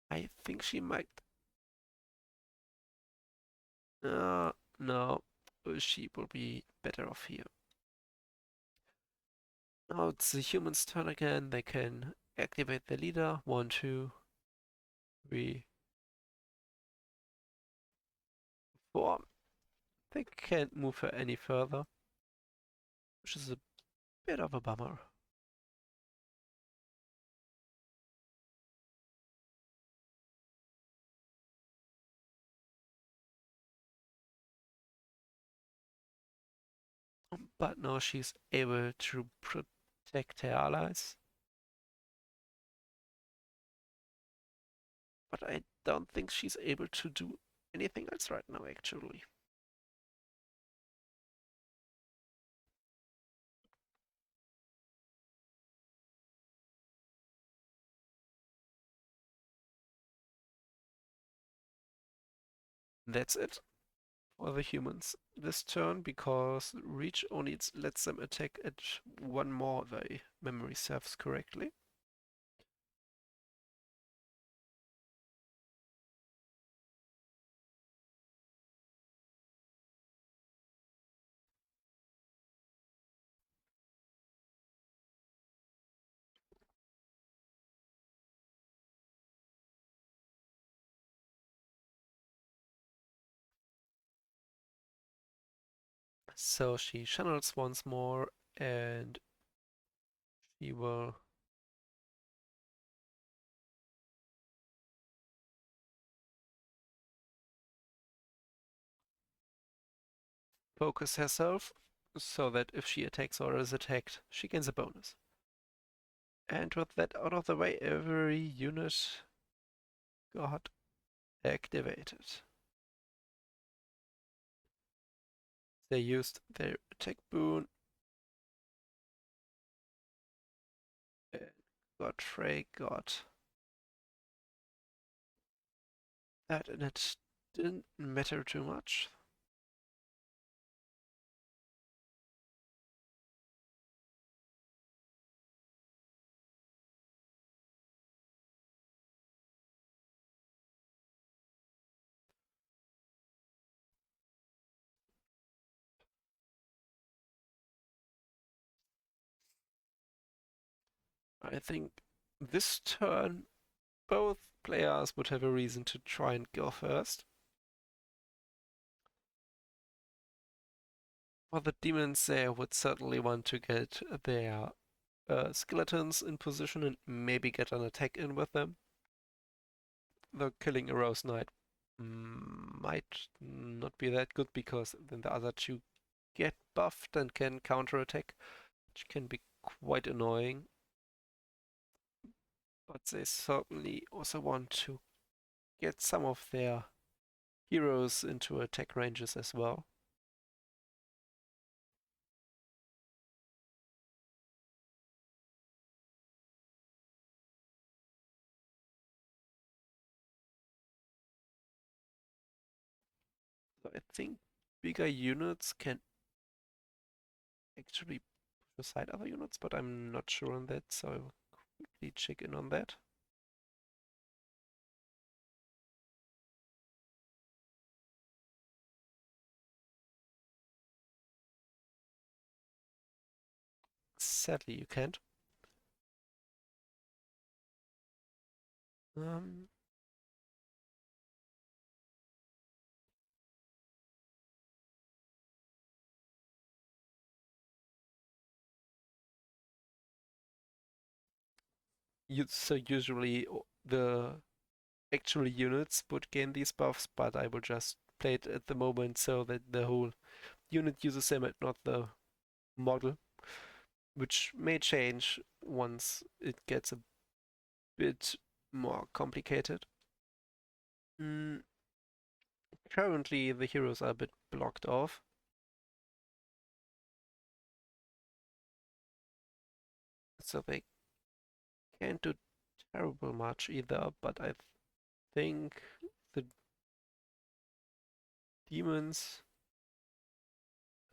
Speaker 1: I think she might. No, she will be better off here. Now it's the humans' turn again. They can activate the leader. 1, 2, 3, 4. They can't move her any further, which is a bit of a bummer. But now she's able to protect her allies. But I don't think she's able to do anything else right now, actually. That's it for the humans this turn, because Reach only lets them attack at one more, if my memory serves correctly. So she channels once more, and she will focus herself so that if she attacks or is attacked, she gains a bonus. And with that out of the way, every unit got activated. They used their attack boon and Godfrey got that, and it didn't matter too much. I think this turn both players would have a reason to try and go first. For the demons, they would certainly want to get their skeletons in position and maybe get an attack in with them. Though killing a Rose Knight might not be that good, because then the other two get buffed and can counterattack, which can be quite annoying. But they certainly also want to get some of their heroes into attack ranges as well. So I think bigger units can actually push aside other units, but I'm not sure on that, so I will quickly check in on that. Sadly, you can't. Um, so usually the actual units would gain these buffs, but I will just play it at the moment so that the whole unit uses them and not the model, which may change once it gets a bit more complicated. Mm, Currently, the heroes are a bit blocked off, so they can't do terrible much either, but I think the demons,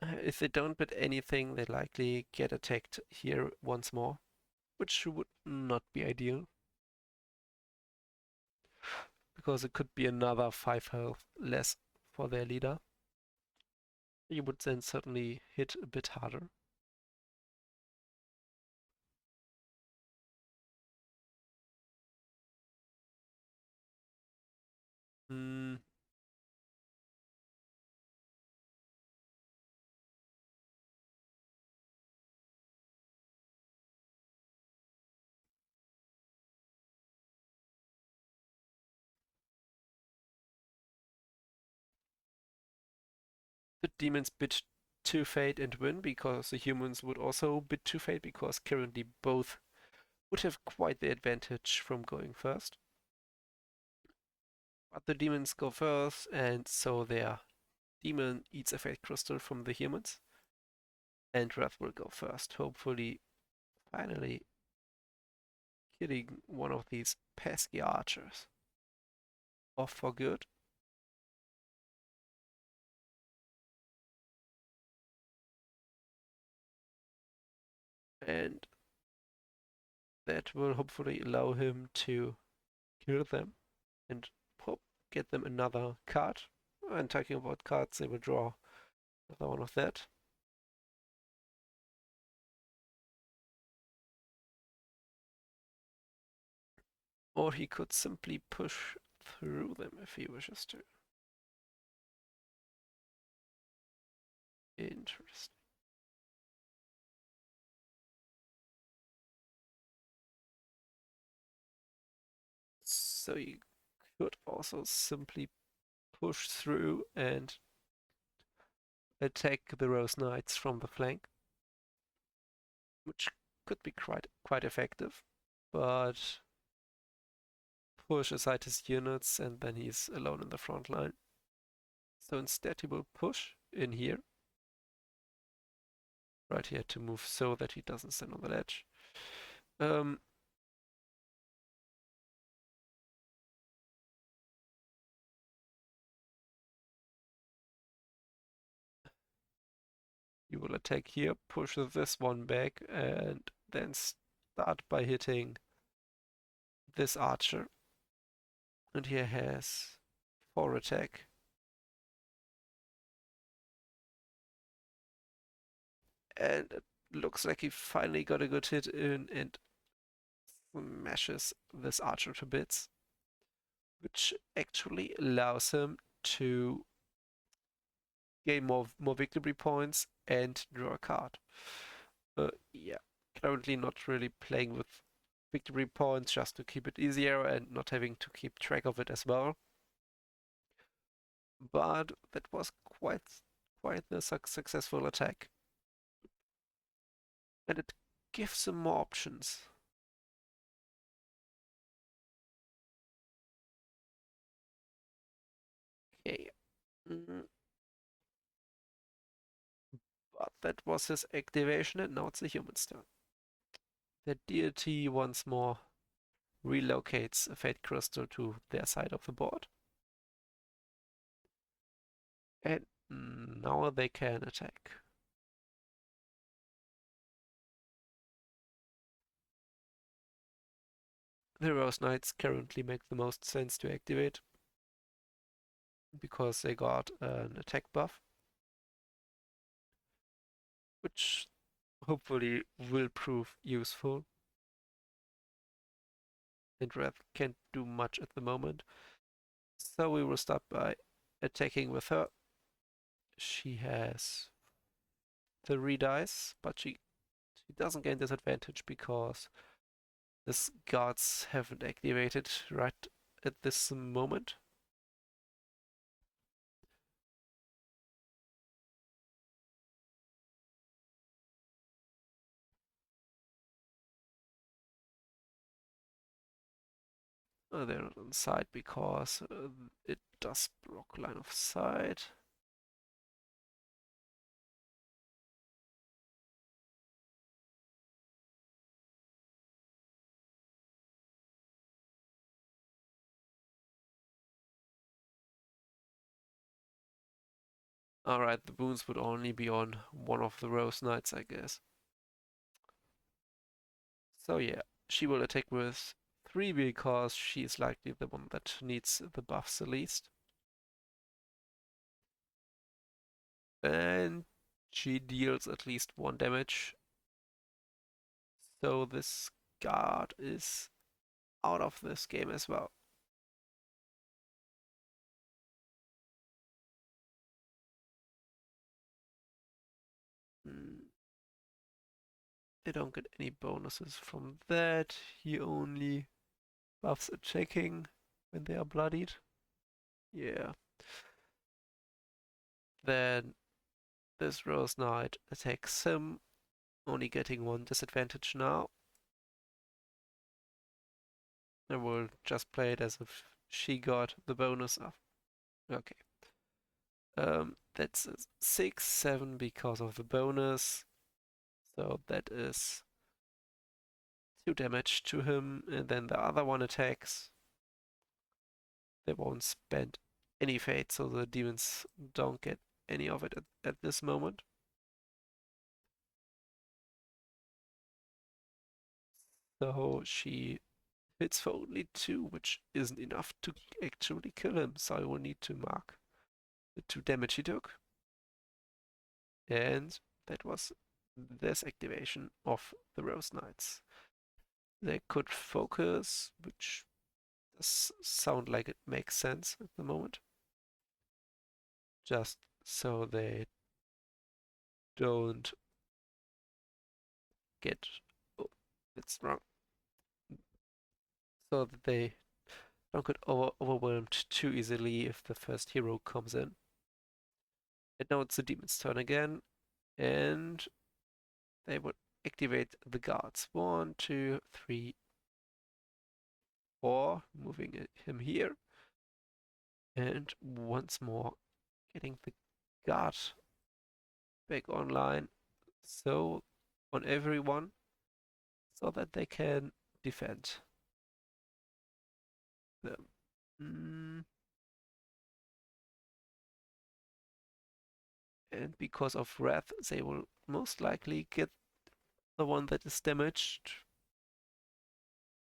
Speaker 1: if they don't bid anything, they likely get attacked here once more, which would not be ideal, because it could be another 5 health less for their leader. He would then certainly hit a bit harder. Mm, the demons bid to fate and win because the humans would also bid to fate because currently both would have quite the advantage from going first. But the demons go first, and so their demon eats a fate crystal from the humans, and Wrath will go first, hopefully finally killing one of these pesky archers off for good. And that will hopefully allow him to kill them and hope get them another card. And talking about cards, they will draw another one of that. Or he could simply push through them if he wishes to. Interesting. So you could also simply push through and attack the Rose Knights from the flank, which could be quite effective, but push aside his units and then he's alone in the front line. So instead he will push in here, right here to move so that he doesn't stand on the ledge. Um, you will attack here, push this one back, and then start by hitting this archer. And he has 4 attack. And it looks like he finally got a good hit in and smashes this archer to bits, which actually allows him to gain more victory points and draw a card. Yeah, currently not really playing with victory points just to keep it easier and not having to keep track of it as well. But that was quite the successful attack, and it gives him more options. Okay, mm, but that was his activation, and now it's the human's turn. The deity once more relocates a fate crystal to their side of the board, and now they can attack. The Rose Knights currently make the most sense to activate because they got an attack buff, which hopefully will prove useful. And Wrath can't do much at the moment, so we will start by attacking with her. She has 3 dice, but she doesn't gain disadvantage because the guards haven't activated right at this moment. They're not inside because it does block line of sight. Alright, the wounds would only be on one of the Rose Knights, I guess. So yeah, she will attack with 3 because she's likely the one that needs the buffs the least. And she deals at least 1 damage. So this guard is out of this game as well. they don't get any bonuses from that. He only buffs attacking when they are bloodied. Yeah. Then this Rose Knight attacks him, only getting one disadvantage now. I will just play it as if she got the bonus of. Okay. That's a 6-7 because of the bonus. So that is 2 damage to him, and then the other one attacks. They won't spend any fate, so the demons don't get any of it at this moment. So she hits for only 2, which isn't enough to actually kill him, so I will need to mark the 2 damage he took. And that was this activation of the Rose Knights. They could focus, which does sound like it makes sense at the moment. Just so they don't get. Oh, it's wrong. So that they don't get overwhelmed too easily if the first hero comes in. And now it's the demon's turn again, and they would activate the guards. 1, 2, 3, 4, moving him here. And once more, getting the guard back online. So, on everyone, so that they can defend them. And because of Wrath, they will most likely get the one that is damaged.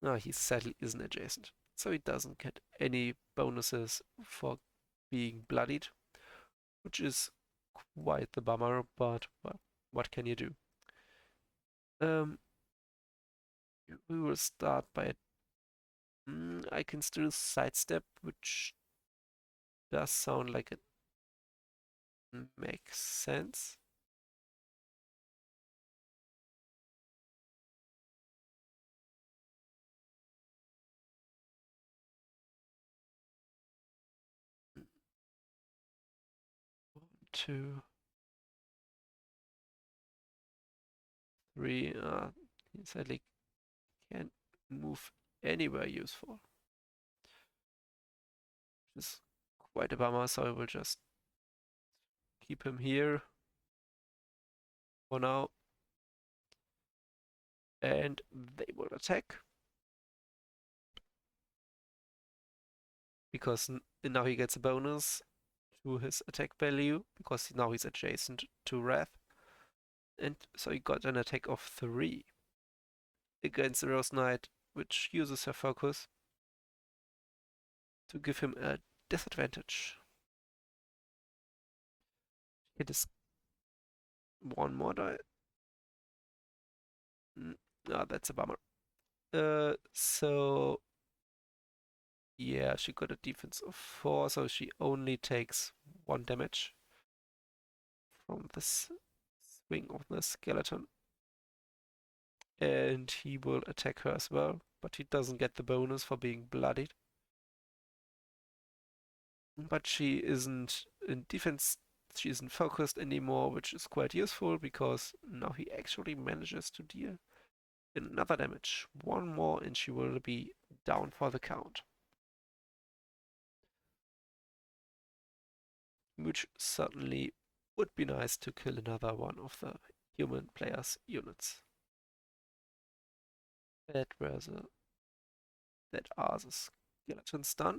Speaker 1: No, he sadly isn't adjacent, so he doesn't get any bonuses for being bloodied, which is quite the bummer, but well, what can you do? Um, we will start by I can still sidestep, which does sound like it makes sense. One, two, three. He sadly can't move anywhere useful, which is quite a bummer. So I will just keep him here for now, and they will attack because now he gets a bonus to his attack value because now he's adjacent to Wrath, and so he got an attack of 3 against the Rose Knight, which uses her focus to give him a disadvantage. It is one more die. No, that's a bummer. So yeah, she got a defense of 4, so she only takes 1 damage from this swing of the skeleton. And he will attack her as well, but he doesn't get the bonus for being bloodied. But she isn't in defense, she isn't focused anymore, which is quite useful because now he actually manages to deal another damage. 1 more and she will be down for the count. Which certainly would be nice to kill another one of the human player's units. That are the skeletons done.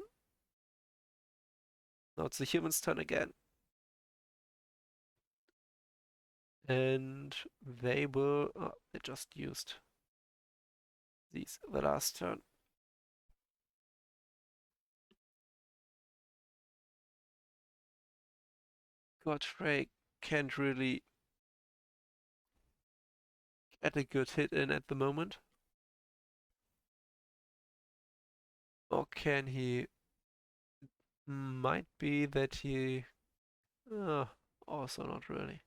Speaker 1: Now it's the human's turn again. And they will, they just used these the last turn. Godfrey can't really get a good hit in at the moment. Or can he? Might be that he. Also not really.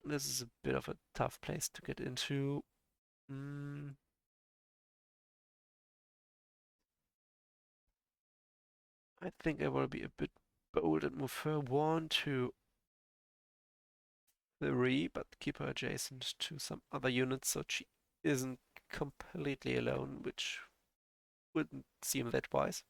Speaker 1: This is a bit of a tough place to get into. Mm, I think I will be a bit bold and move her 1, 2, 3, but keep her adjacent to some other units so she isn't completely alone, which wouldn't seem that wise.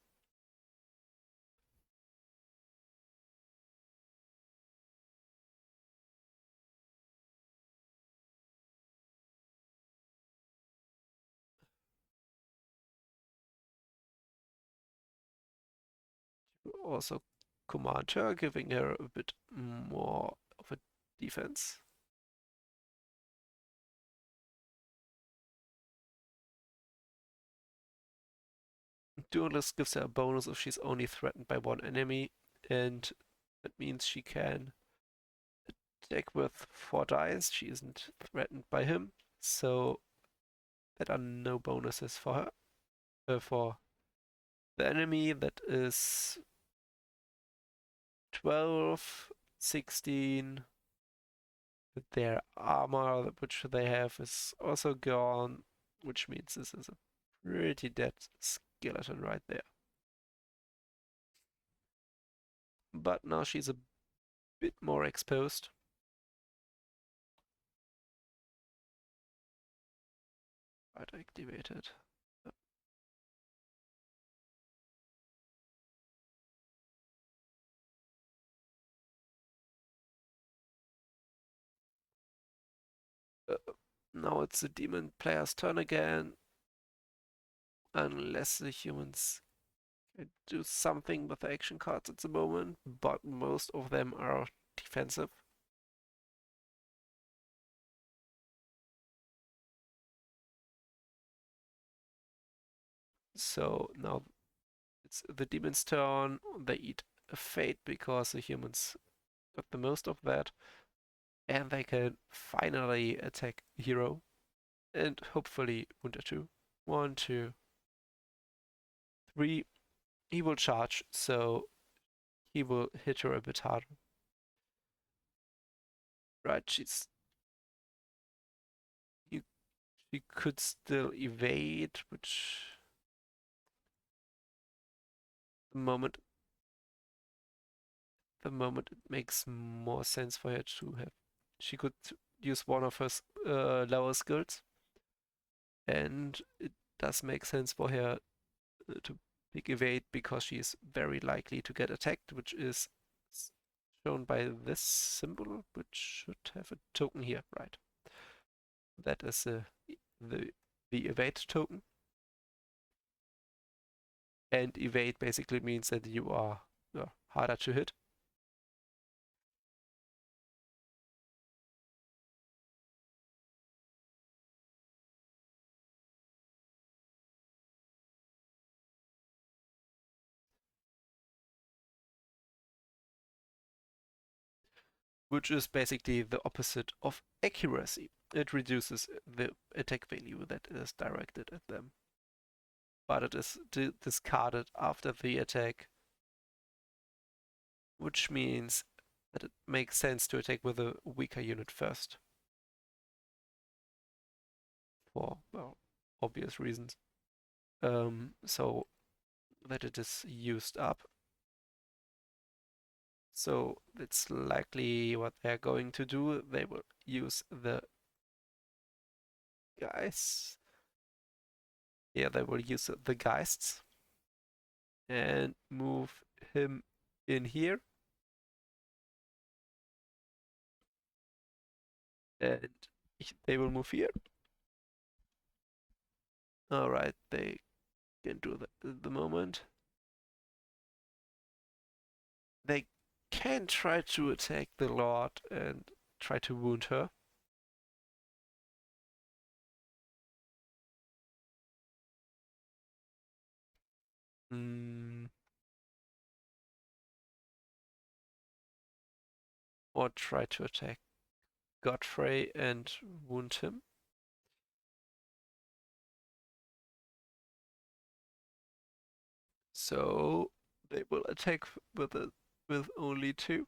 Speaker 1: Also command her, giving her a bit more of a defense. Duelist gives her a bonus if she's only threatened by one enemy, and that means she can attack with 4 dice. She isn't threatened by him, so there are no bonuses for her. For the enemy, that is 12, 16. Their armor, which they have, is also gone, which means this is a pretty dead skeleton right there. But now she's a bit more exposed. Right, activated. Uh, Now it's the demon player's turn again, unless the humans can do something with the action cards at the moment, but most of them are defensive. So now it's the demon's turn. They eat a fate because the humans got the most of that, and they can finally attack Hero and hopefully Winter 2. 1, 2, 3. He will charge, so he will hit her a bit harder. Right, she could still evade, which the moment it makes more sense for her to have. She could use one of her lower skills, and it does make sense for her to pick evade because she is very likely to get attacked, which is shown by this symbol, which should have a token here, right? That is the the evade token, and evade basically means that you are harder to hit. Which is basically the opposite of accuracy. It reduces the attack value that is directed at them, but it is discarded after the attack, which means that it makes sense to attack with a weaker unit first, for, well, obvious reasons. So that it is used up. So it's likely what they're going to do. They will use the guys. Yeah, they will use the Geists and move him in here. And they will move here. All right, they can do that at the moment. They can try to attack the Lord and try to wound her. Mm, or try to attack Godfrey and wound him. So they will attack with only 2.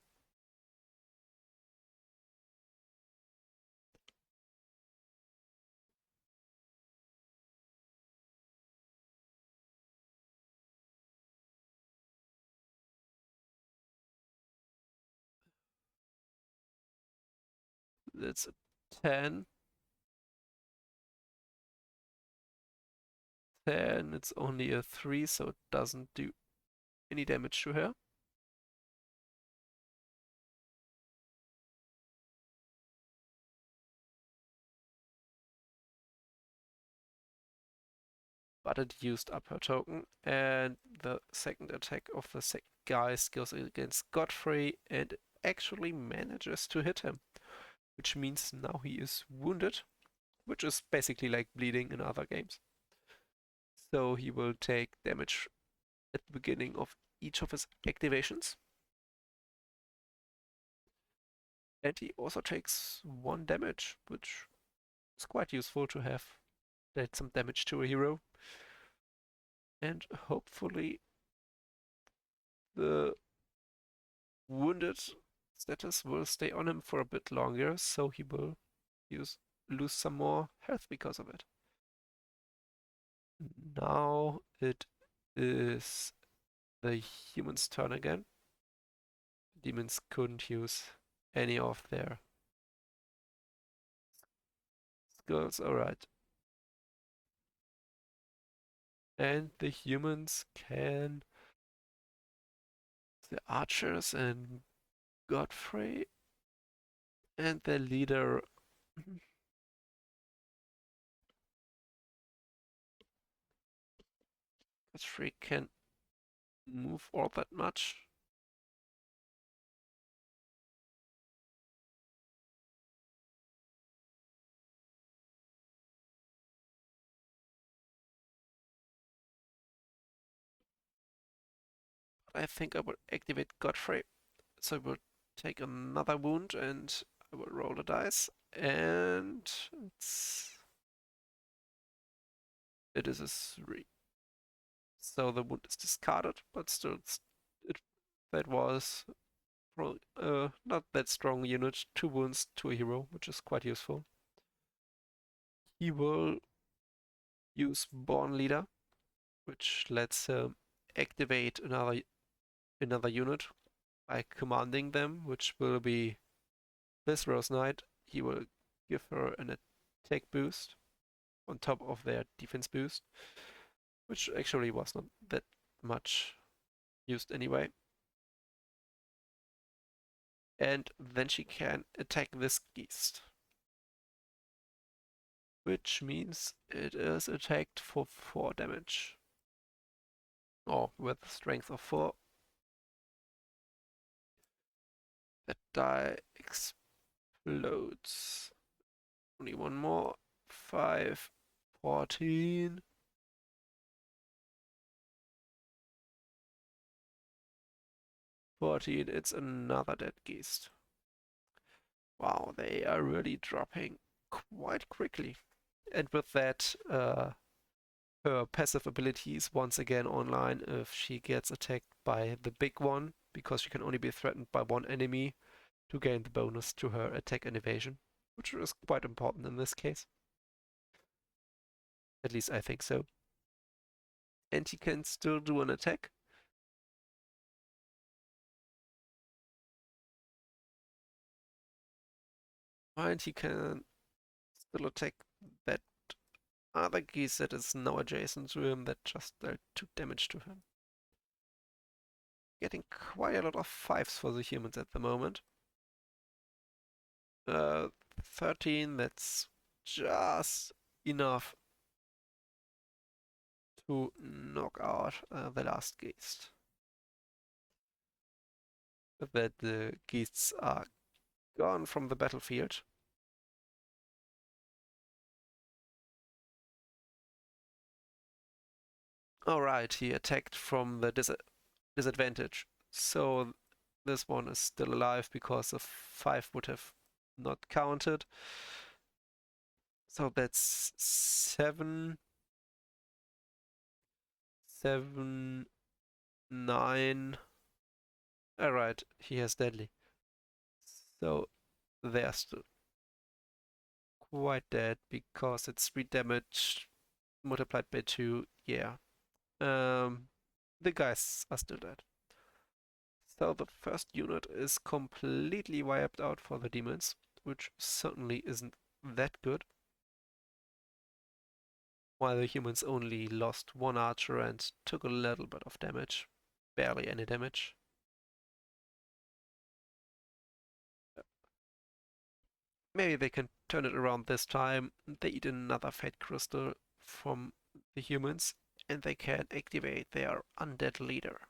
Speaker 1: It's a 10. 10, it's only a 3, so it doesn't do any damage to her. But it used up her token, and the second attack of the second guys goes against Godfrey and actually manages to hit him, which means now he is wounded, which is basically like bleeding in other games. So he will take damage at the beginning of each of his activations. And he also takes 1 damage, which is quite useful to have dealt some damage to a hero. And hopefully the wounded status will stay on him for a bit longer, so he will lose some more health because of it. Now it is the human's turn again. Demons couldn't use any of their skills, alright. And the humans can, the archers and Godfrey and their leader. Godfrey can move all that much. I think I will activate Godfrey. So I will take another wound and I will roll the dice. And it is a 3. So the wound is discarded, but still that was not that strong unit. 2 wounds to a hero, which is quite useful. He will use Born Leader, which lets him activate another unit by commanding them, which will be this Rose Knight. He will give her an attack boost on top of their defense boost, which actually was not that much used anyway. And then she can attack this Geist, which means it is attacked for 4 damage. Or with a strength of 4. That die explodes. Only one more. 5, 14. 14, it's another dead Geist. Wow, they are really dropping quite quickly. And with that, her passive ability is once again online if she gets attacked by the big one, because she can only be threatened by one enemy to gain the bonus to her attack and evasion, which is quite important in this case. At least I think so. And he can still do an attack. And he can still attack that other geese that is now adjacent to him that just dealt 2 damage to him. Getting quite a lot of 5s for the humans at the moment. 13, that's just enough to knock out the last geist. That the geests are gone from the battlefield. Alright, he attacked from the disadvantage. So this one is still alive because the 5 would have not counted. So that's 7, 7, 9. Alright, he has deadly. So they're still quite dead because it's 3 damage multiplied by 2. Yeah. The guys are still dead. So the first unit is completely wiped out for the demons, which certainly isn't that good, while the humans only lost one archer and took a little bit of damage. Barely any damage. Maybe they can turn it around this time. They eat another fate crystal from the humans, and they can activate their undead leader.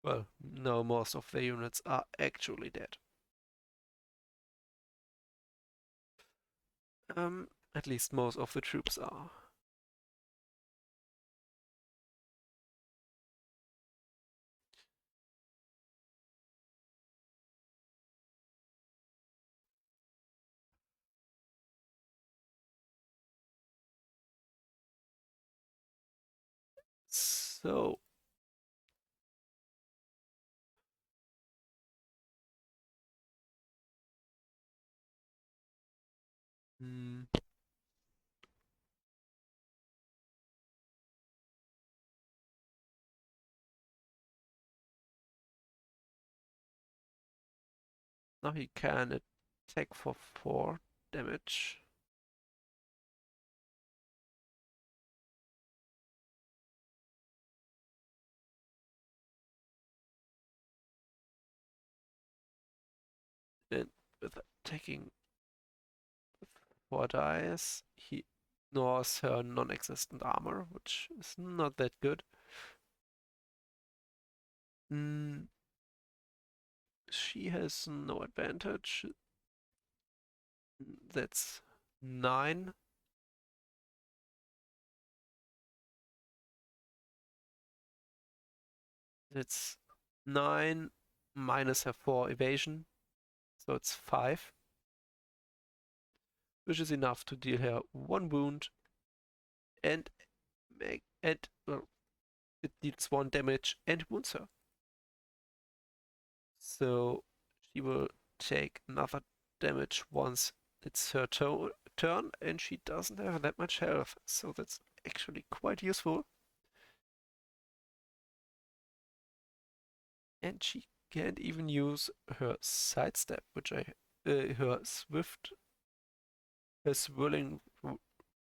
Speaker 1: Well, no, most of the units are actually dead. At least most of the troops are. So, mm, now he can attack for 4 damage. And with attacking 4 dice, he ignores her non-existent armor, which is not that good. Mm, she has no advantage. That's 9. That's 9 minus her 4 evasion, so it's 5, which is enough to deal her 1 wound and well, it deals 1 damage and wounds her. So she will take another damage once it's her turn, and she doesn't have that much health, so that's actually quite useful. And she can't even use her sidestep, which her swift, her swirling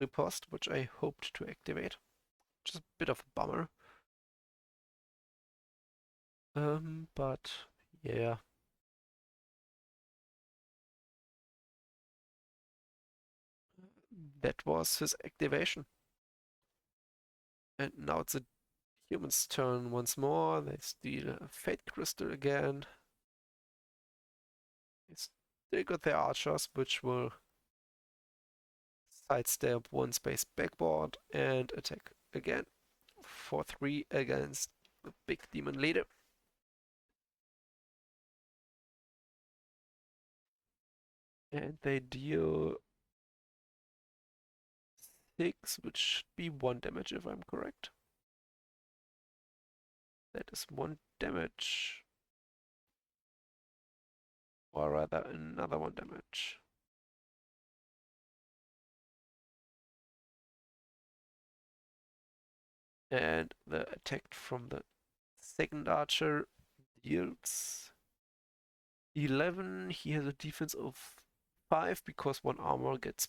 Speaker 1: riposte, which I hoped to activate. Just a bit of a bummer. But yeah, that was his activation. And now it's a human's turn once more. They steal a Fate Crystal again. They still got their archers, which will sidestep 1 space backboard and attack again for 3 against the big demon leader. And they deal 6, which should be 1 damage if I'm correct. That is 1 damage. Or rather, another 1 damage. And the attack from the second archer deals 11. He has a defense of 5 because 1 armor gets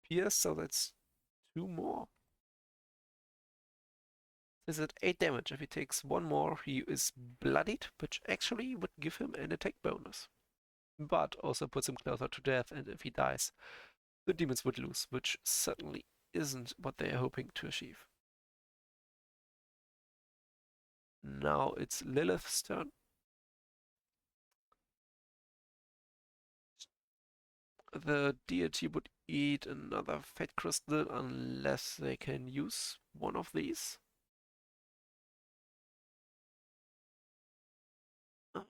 Speaker 1: pierced, so that's 2 more. This is at 8 damage. If he takes 1 more, he is bloodied, which actually would give him an attack bonus. But also puts him closer to death, and if he dies, the demons would lose, which certainly isn't what they are hoping to achieve. Now it's Lilith's turn. The deity would eat another fate crystal unless they can use one of these. At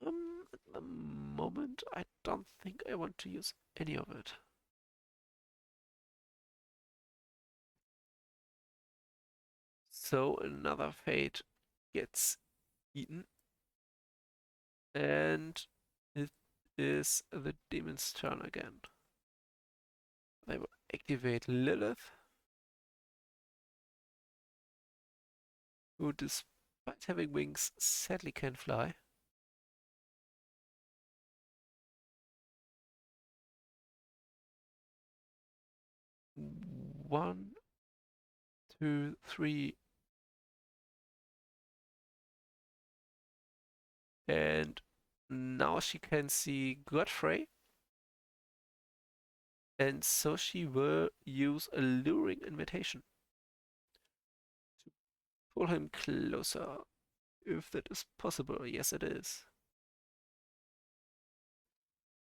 Speaker 1: the moment, I don't think I want to use any of it. So another fate gets eaten, and it is the demon's turn again. They will activate Lilith, who, despite having wings, sadly can fly. 1, 2, 3, and now she can see Godfrey, and so she will use a luring invitation to pull him closer, if that is possible. Yes, it is.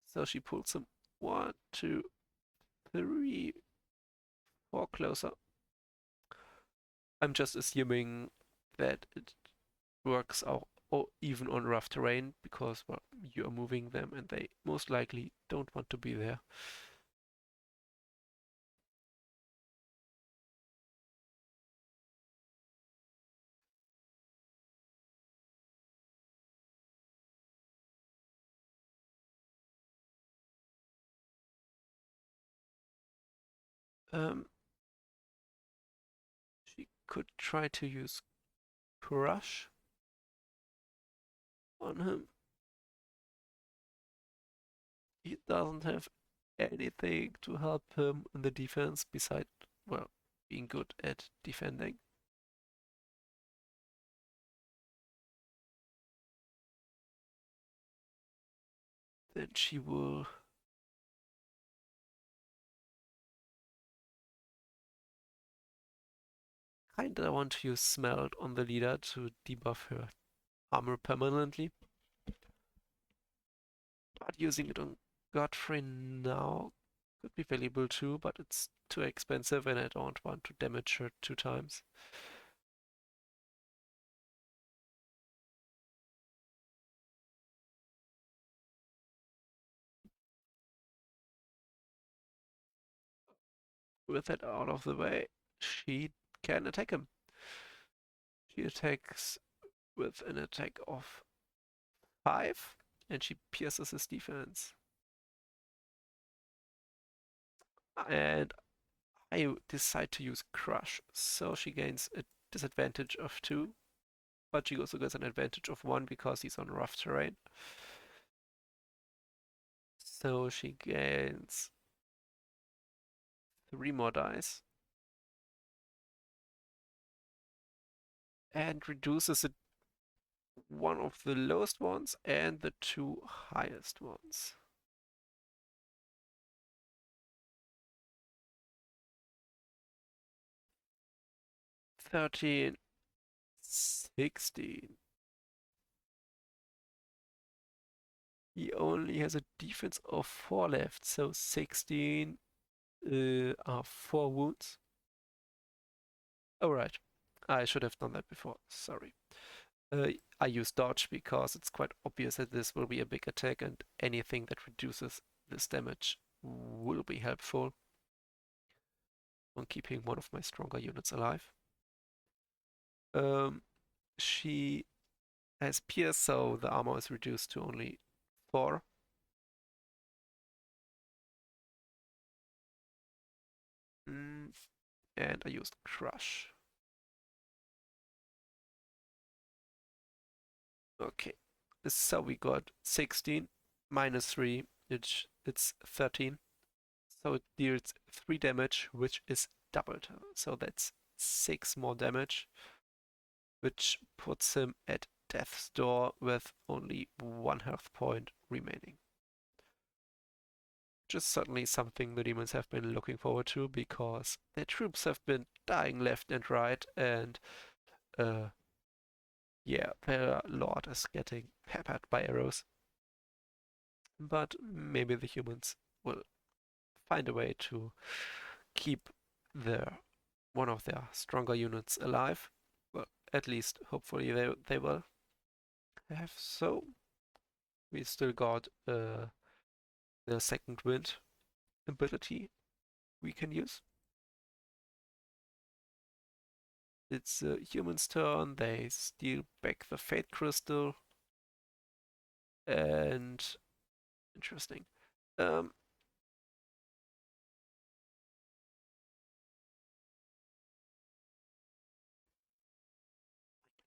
Speaker 1: So she pulls him 1, 2, 3, 4 closer. I'm just assuming that it works out even on rough terrain because, well, you are moving them and they most likely don't want to be there. Um, she could try to use Crush on him. He doesn't have anything to help him in the defense besides, well, being good at defending. Then she will kinda want to use Smelt on the leader to debuff her armor permanently. But using it on Godfrey now could be valuable too, but it's too expensive and I don't want to damage her 2 times. With that out of the way, she can attack him. She attacks with an attack of 5 and she pierces his defense. And I decide to use Crush, so she gains a disadvantage of 2, but she also gets an advantage of 1 because he's on rough terrain. So she gains 3 more dice and reduces it one of the lowest ones and the 2 highest ones. "13, 16. He only has a defense of 4 left, so 16 are 4 wounds. Oh, right. I should have done that before. Sorry. I use dodge because it's quite obvious that this will be a big attack and anything that reduces this damage will be helpful on keeping one of my stronger units alive. Um, she has pierce, so the armor is reduced to only 4. Mm, and I used Crush. Okay, so we got 16 minus 3, which it's 13. So it deals 3 damage, which is doubled. So that's 6 more damage, which puts him at death's door with only 1 health point remaining. Which is certainly something the demons have been looking forward to because their troops have been dying left and right, and uh, yeah, their lord is getting peppered by arrows. But maybe the humans will find a way to keep their one of their stronger units alive. Well, at least hopefully they will have so. We still got the second wind ability we can use. It's a human's turn. They steal back the Fate Crystal. And interesting. Um,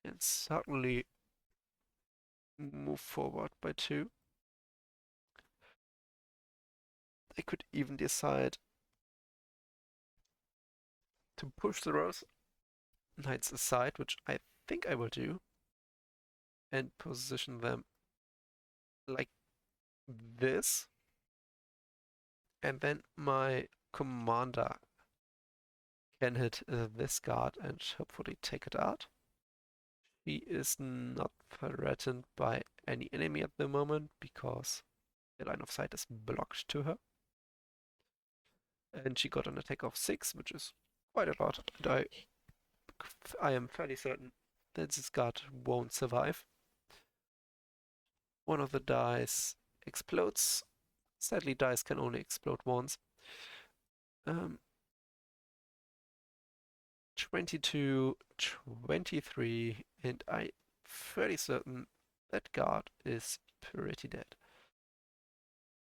Speaker 1: and certainly move forward by 2. They could even decide to push the Rose Knights aside, which I think I will do, and position them like this. And then my commander can hit this guard and hopefully take it out. She is not threatened by any enemy at the moment because the line of sight is blocked to her. And she got an attack of 6, which is quite a lot. And I am fairly certain that this guard won't survive. One of the dice explodes. Sadly, dice can only explode once. 22, 23, and I'm fairly certain that guard is pretty dead.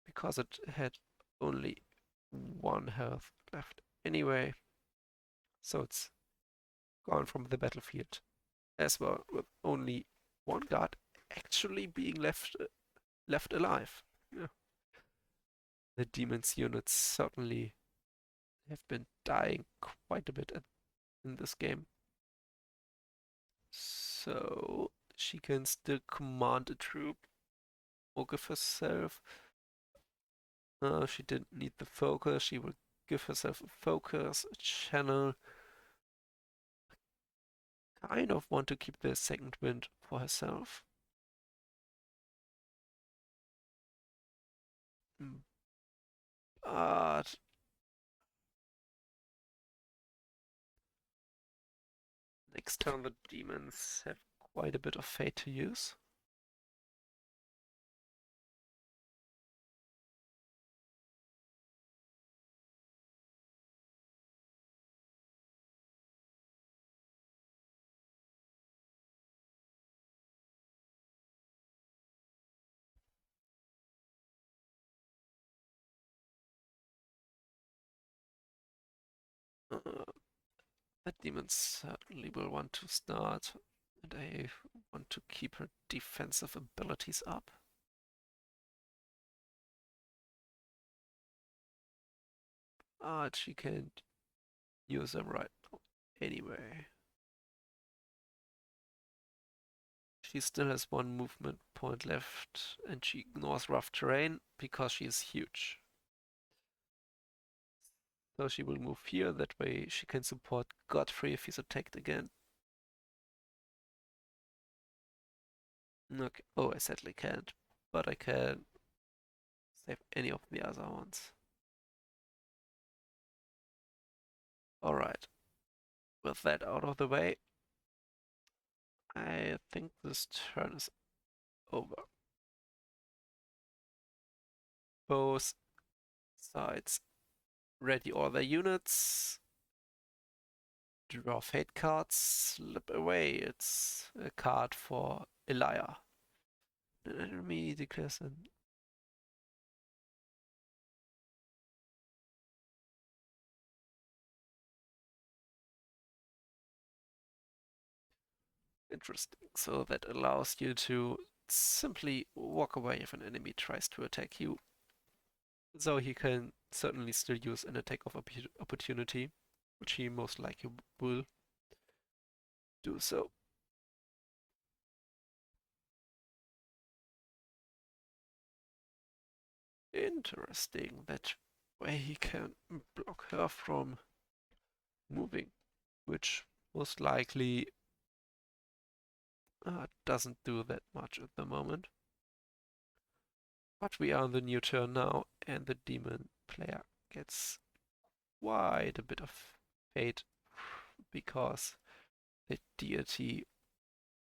Speaker 1: Because it had only 1 health left anyway. So it's gone from the battlefield as well, with only 1 guard actually being left alive. Yeah. The demon's units certainly have been dying quite a bit in this game. So she can still command a troop or give herself. She didn't need the focus. She will give herself a focus, a channel. Kind of want to keep the second wind for herself. But next turn the demons have quite a bit of fate to use. Uh, the demons certainly will want to start, and I want to keep her defensive abilities up. But she can't use them right now anyway. She still has 1 movement point left, and she ignores rough terrain because she is huge. So she will move here, that way she can support Godfrey if he's attacked again. Okay. Oh, I sadly can't, but I can save any of the other ones. Alright. With that out of the way, I think this turn is over. Both sides ready all their units. Draw fate cards, slip away. It's a card for Elia. An enemy declares an interesting. So that allows you to simply walk away if an enemy tries to attack you. So he can certainly still use an attack of opportunity, which he most likely will do so. Interesting. That way he can block her from moving, which most likely doesn't do that much at the moment. But we are on the new turn now, and the demon player gets quite a bit of fate because the deity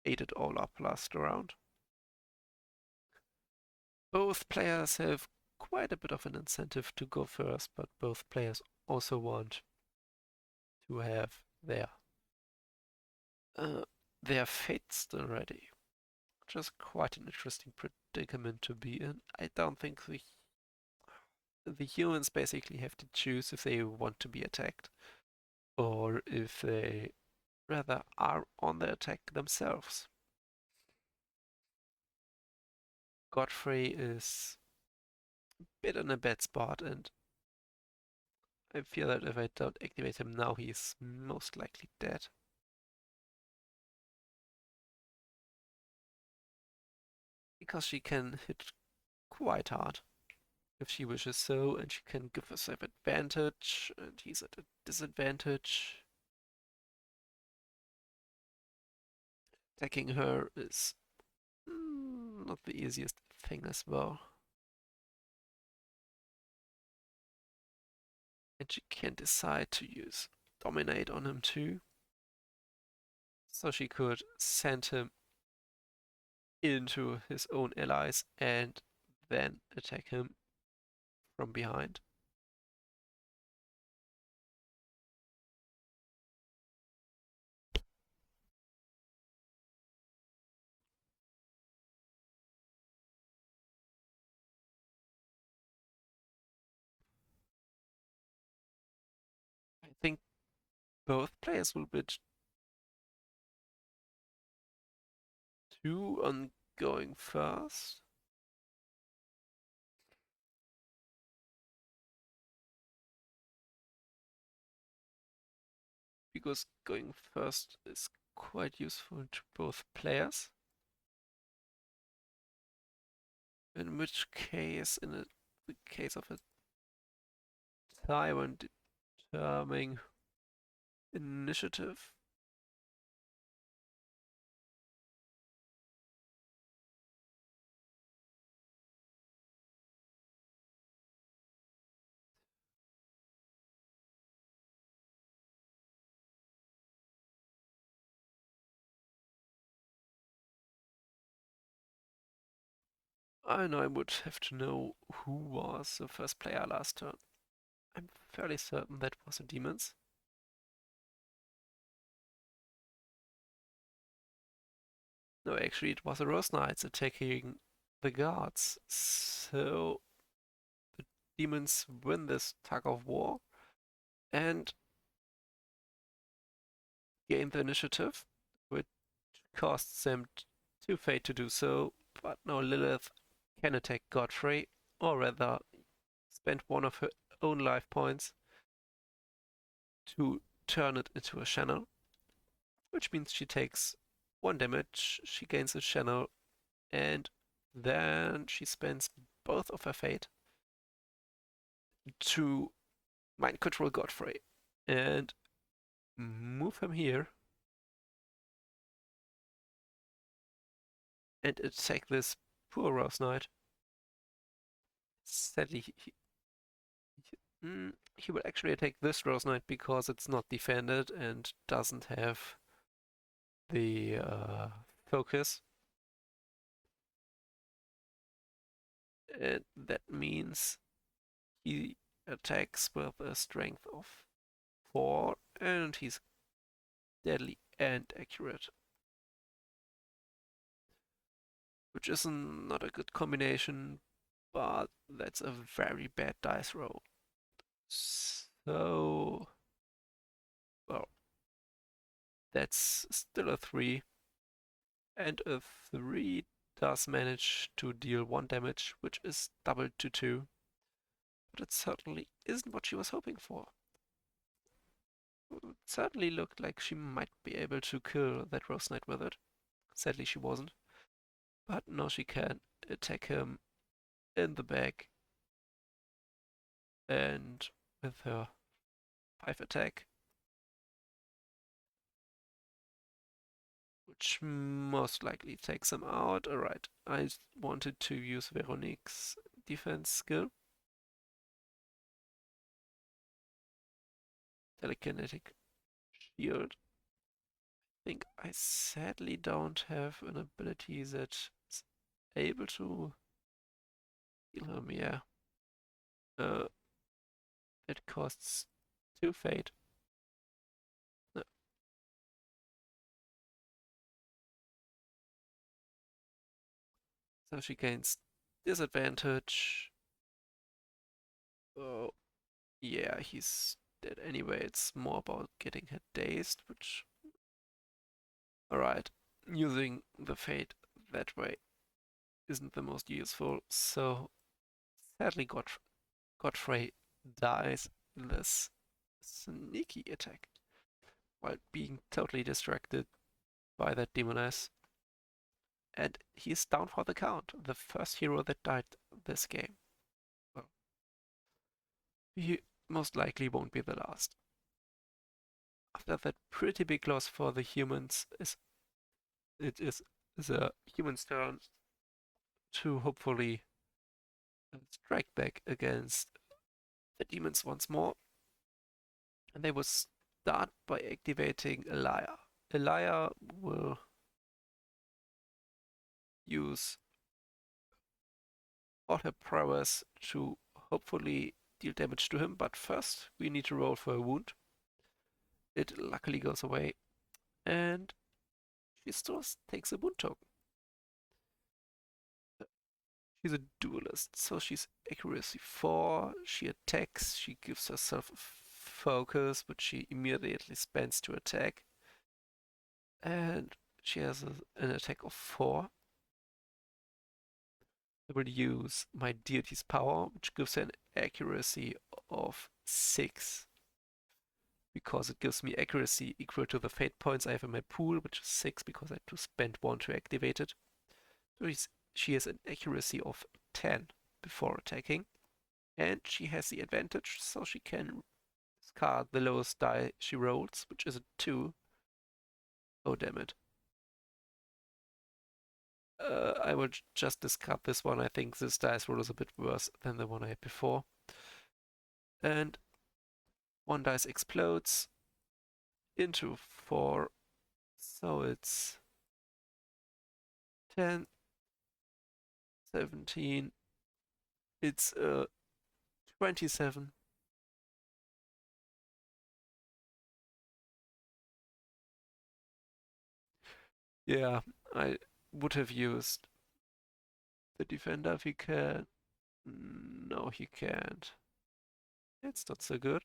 Speaker 1: ate it all up last round. Both players have quite a bit of an incentive to go first, but both players also want to have uh, their fate still ready. Which is quite an interesting predicament to be in. I don't think the humans basically have to choose if they want to be attacked or if they rather are on the attack themselves. Godfrey is a bit in a bad spot, and I fear that if I don't activate him now, he's most likely dead. Because she can hit quite hard if she wishes so, and she can give herself advantage, and he's at a disadvantage. Attacking her is not the easiest thing as well. And she can decide to use Dominate on him too. So she could send him into his own allies and then attack him from behind. I think both players will be two on going first. Because going first is quite useful to both players. In which case, in the case of a tie when determining initiative, I know I would have to know who was the first player last turn. I'm fairly certain that was the demons. No, actually, it was the Rose Knights attacking the guards. So the demons win this tug of war and gain the initiative, which costs them two fate to do so. But now Lilith can attack Godfrey, or rather, spend one of her own life points to turn it into a channel, which means she takes one damage, she gains a channel, and then she spends both of her fate to mind control Godfrey and move him here and attack this poor Rose Knight. Sadly, he will actually attack this Rose Knight because it's not defended and doesn't have the focus. And that means he attacks with a strength of 4 and he's deadly and accurate. Which is not a good combination, but that's a very bad dice roll. So, well, that's still a 3. And a 3 does manage to deal 1 damage, which is doubled to 2. But it certainly isn't what she was hoping for. It certainly looked like she might be able to kill that Rose Knight with it. Sadly, she wasn't. But now she can attack him in the back and with her 5 attack, which most likely takes him out. Alright, I wanted to use Veronique's defense skill. Telekinetic shield. I think I sadly don't have an ability that's able to heal him, yeah. It costs 2 fate. No. So she gains disadvantage. Oh, yeah, he's dead anyway. It's more about getting her dazed, which... Alright, using the fate that way isn't the most useful, so sadly Godfrey dies this sneaky attack while being totally distracted by that demoness. And he's down for the count. The first hero that died this game. Well, he most likely won't be the last. After that pretty big loss for the humans, it is the humans' turn to hopefully strike back against the demons once more. And they will start by activating Elia. Elia will use all her prowess to hopefully deal damage to him, but first we need to roll for a wound. It luckily goes away, and she still takes a wound token. She's a duelist, so she's accuracy 4, she attacks, she gives herself a focus, which she immediately spends to attack, and she has an attack of 4. I will use my deity's power, which gives her an accuracy of 6, because it gives me accuracy equal to the fate points I have in my pool, which is 6 because I had to spend 1 to activate it. So she has an accuracy of 10 before attacking, and she has the advantage, so she can discard the lowest die she rolls, which is a 2. Oh, damn it. I will just discard this one. I think this dice roll is a bit worse than the one I had before. And one dice explodes into 4, so it's 10, 17, it's 27. Yeah, I would have used the defender if he can. No, he can't. It's not so good.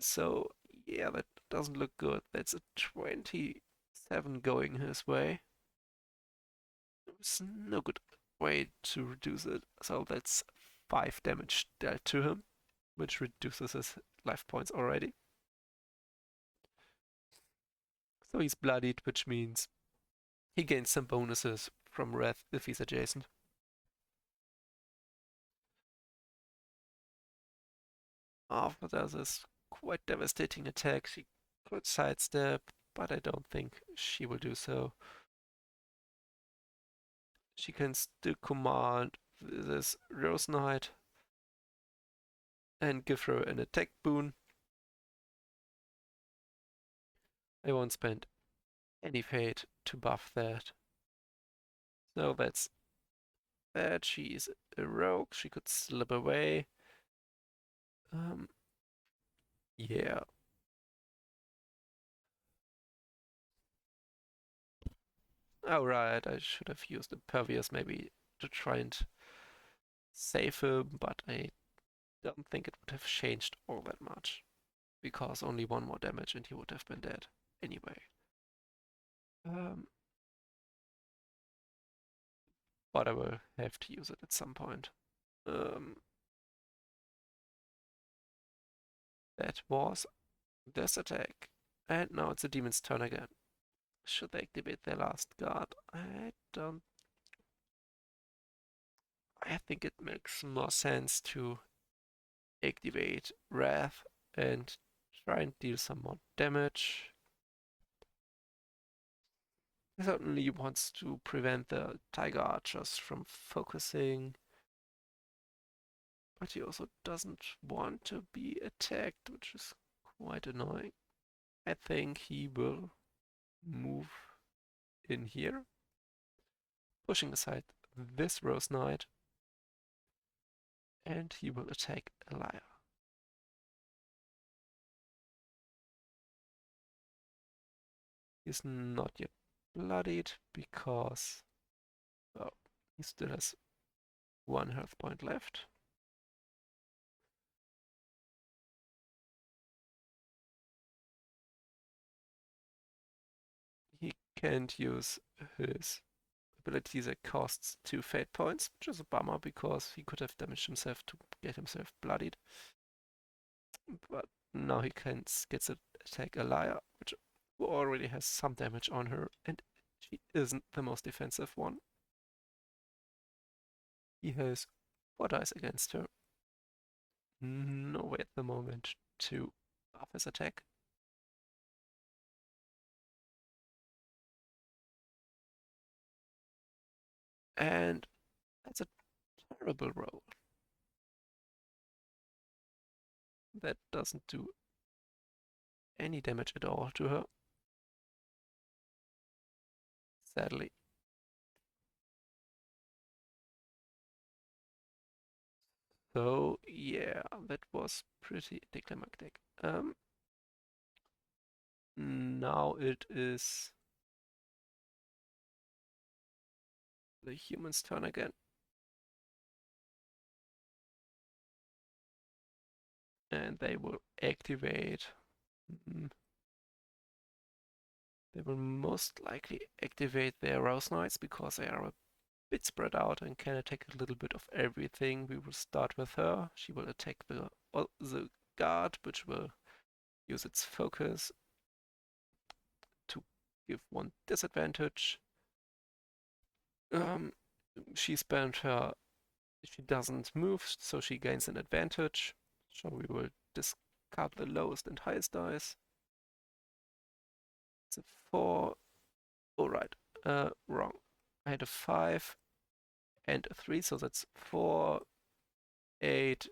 Speaker 1: So, yeah, that doesn't look good. That's a 27 going his way. There's no good way to reduce it. So that's 5 damage dealt to him, which reduces his life points already. So he's bloodied, which means he gains some bonuses from Wrath if he's adjacent. After this quite devastating attack, she could sidestep, but I don't think she will do so. She can still command this Rose Knight and give her an attack boon. I won't spend any fate to buff that. So that's that. She's a rogue. She could slip away. Yeah. Oh, right. I should have used Impervious maybe to try and save him, but I don't think it would have changed all that much. Because only 1 more damage and he would have been dead anyway. Um, but I will have to use it at some point. Um, that was this attack. And now it's the demon's turn again. Should they activate their last guard? I don't. I think it makes more sense to activate Wrath and try and deal some more damage. He certainly wants to prevent the Tiger Archers from focusing, but he also doesn't want to be attacked, which is quite annoying. I think he will move in here, pushing aside this Rose Knight, and he will attack Elia. He's not yet bloodied because, well, he still has 1 health point left. He can't use his ability that costs 2 fate points, which is a bummer because he could have damaged himself to get himself bloodied. But now he can get to attack Alaya, which already has some damage on her, and she isn't the most defensive one. He has 4 dice against her. No way at the moment to buff his attack. And that's a terrible roll. That doesn't do any damage at all to her. Sadly. So yeah, that was pretty anticlimactic. Now it is the human's turn again. And they will activate. They will most likely activate their Rouse Knights because they are a bit spread out and can attack a little bit of everything. We will start with her. She will attack the guard, which will use its focus to give 1 disadvantage. She spent her. She doesn't move, so she gains an advantage. So we will discard the lowest and highest dice. It's a 4. Oh, right. Wrong. I had a 5 and a 3, so that's 4, 8,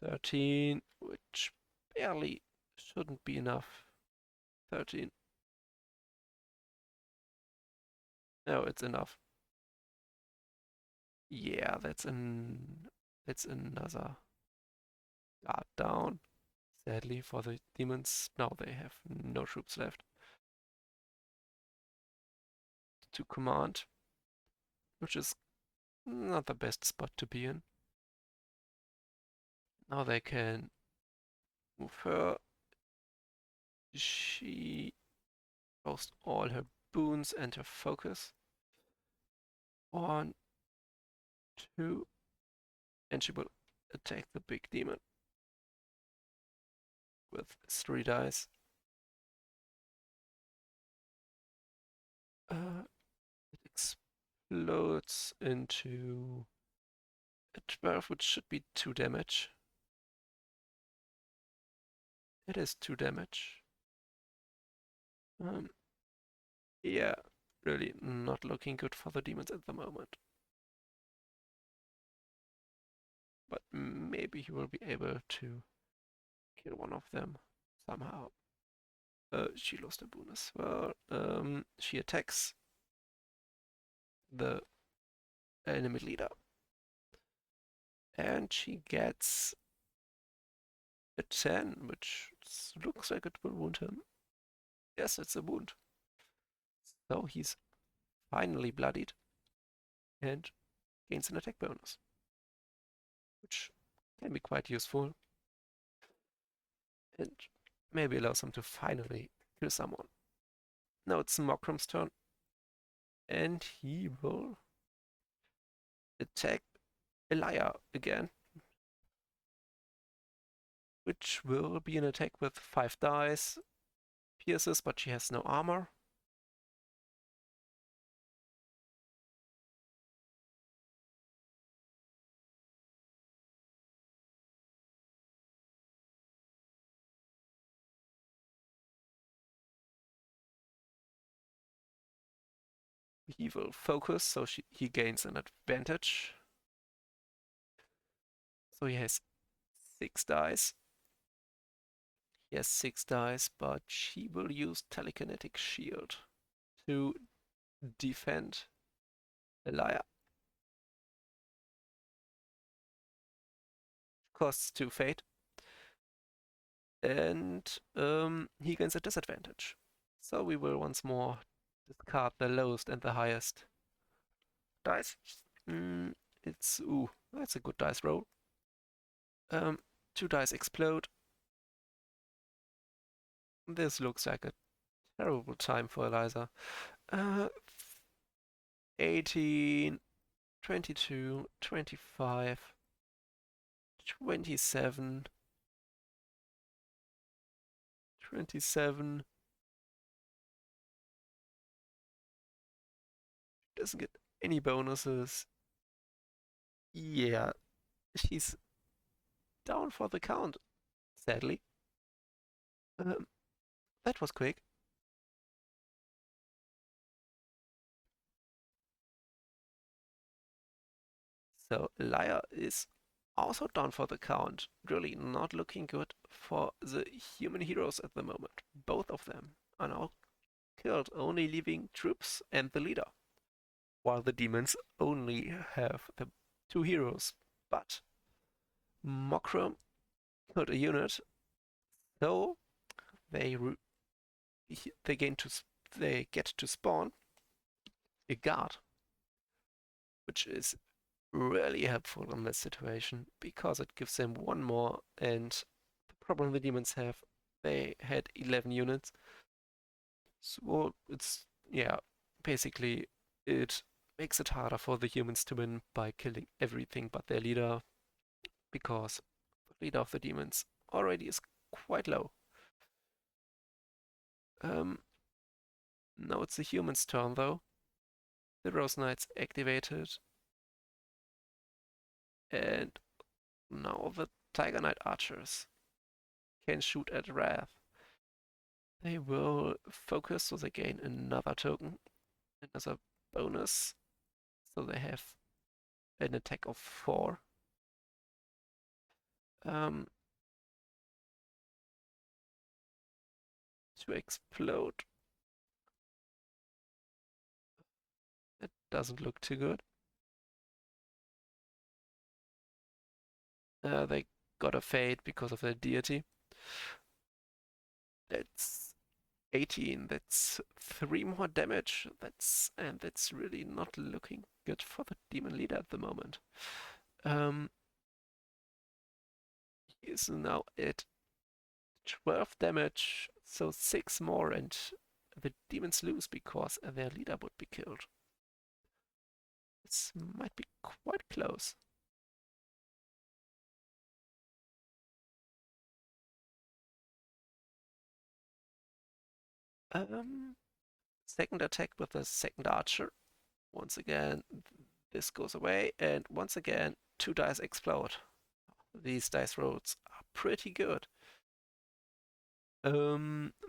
Speaker 1: 13, which barely shouldn't be enough. 13. No, it's enough. Yeah, that's another guard down. Sadly for the demons, now they have no troops left to command, which is not the best spot to be in. Now they can move her. She lost all her boons and her focus. 1, 2, and she will attack the big demon with 3 dice. It explodes into a 12, which should be 2 damage. It is 2 damage. Yeah, really not looking good for the demons at the moment. But maybe he will be able to kill one of them somehow. She lost a boon as well. She attacks the enemy leader. And she gets a 10, which looks like it will wound him. Yes, it's a wound. So he's finally bloodied and gains an attack bonus, which can be quite useful and maybe allows him to finally kill someone. Now it's Mokram's turn, and he will attack Elia again, which will be an attack with 5 dice, pierces, but she has no armor. He will focus, so he gains an advantage. So he has 6 dice. He has 6 dice, but she will use telekinetic shield to defend Elia. Costs 2 fate. And he gains a disadvantage. So we will once more discard the lowest and the highest dice. That's a good dice roll. 2 dice explode. This looks like a terrible time for Eliza. Uh, 18, 22, 25, 27, 27. Doesn't get any bonuses. Yeah, she's down for the count, sadly. Um, that was quick. So Liar is also down for the count. Really not looking good for the human heroes at the moment. Both of them are now killed, only leaving troops and the leader, while the demons only have the two heroes. But Mokram killed a unit, so they they gain to they get to spawn a guard, which is really helpful in this situation because it gives them one more. And the problem the demons have, they had 11 units, so it's, yeah, basically it makes it harder for the humans to win by killing everything but their leader, because the leader of the demons already is quite low. Um, Now it's the humans' turn though. The Rose Knights activated, and now the Tiger Knight archers can shoot at Wrath. They will focus, so they gain another token, another bonus, so they have an attack of 4. Um, to explode. It doesn't look too good. They got a fade because of their deity. That's 18. That's 3 more damage. That's really not looking good for the demon leader at the moment. Um, he is now at 12 damage, so 6 more, and the demons lose because their leader would be killed. This might be quite close. Um, Second attack with the second archer. Once again, this goes away, and once again, 2 dice explode. These dice rolls are pretty good.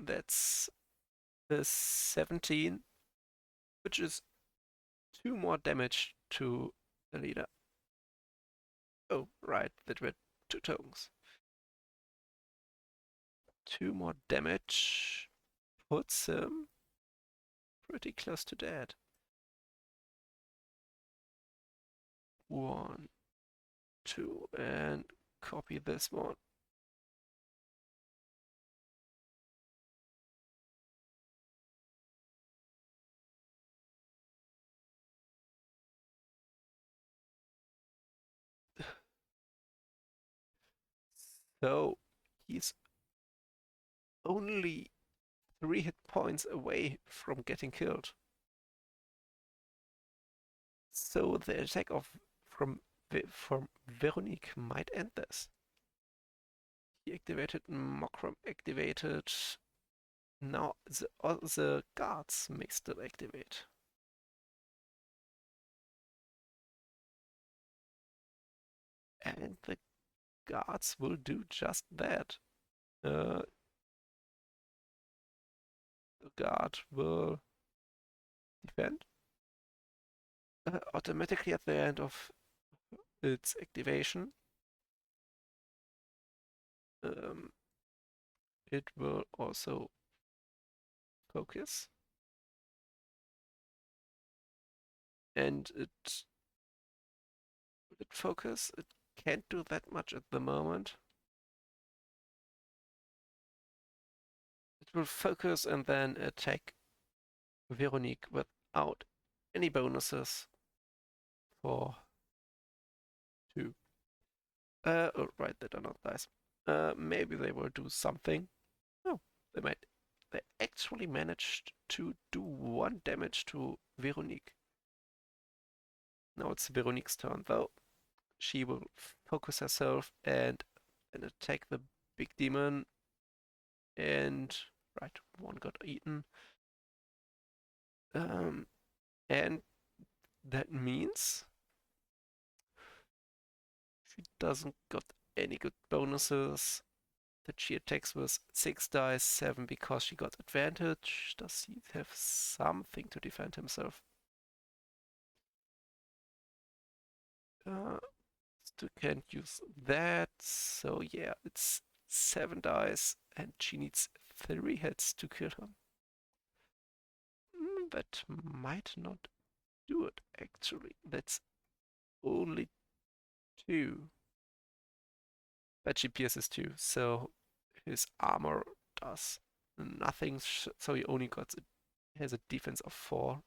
Speaker 1: That's a 17, which is 2 more damage to the leader. Oh, right, that were 2 tokens. 2 more damage puts him pretty close to dead. 1, 2, and copy this one. So he's only 3 hit points away from getting killed. So the attack of from Veronique might end this. He activated, Mokram activated. Now the guards may still activate. And the guards will do just that. The guard will defend automatically at the end of its activation. Um, it will also focus, and it focus. It can't do that much at the moment. It will focus and then attack Veronique without any bonuses for 2. Oh, right, they are not dice. Maybe they will do something. Oh, they might they actually managed to do 1 damage to Veronique. Now it's Veronique's turn, though. She will focus herself and attack the big demon. And right, one got eaten. Um, and that means she doesn't got any good bonuses. That she attacks with 6 dice, 7 because she got advantage. Does he have something to defend himself? Still can't use that. So yeah, it's 7 dice and she needs 3 hits to kill him. That might not do it actually. That's only 2. But she pierces 2, so his armor does nothing. So he only has a defense of 4,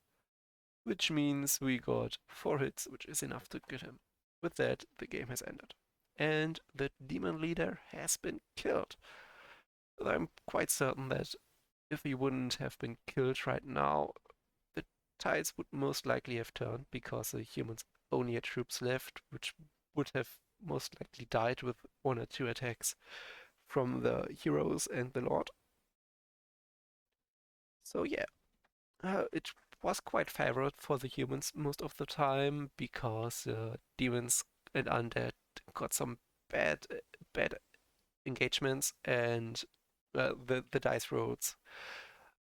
Speaker 1: which means we got 4 hits, which is enough to kill him. With that, the game has ended. And the demon leader has been killed. I'm quite certain that if he wouldn't have been killed right now, the tides would most likely have turned because the humans only had troops left, which would have most likely died with 1 or 2 attacks from the heroes and the Lord. So yeah, it was quite favorable for the humans most of the time because demons and undead got some bad bad engagements and the dice rolls.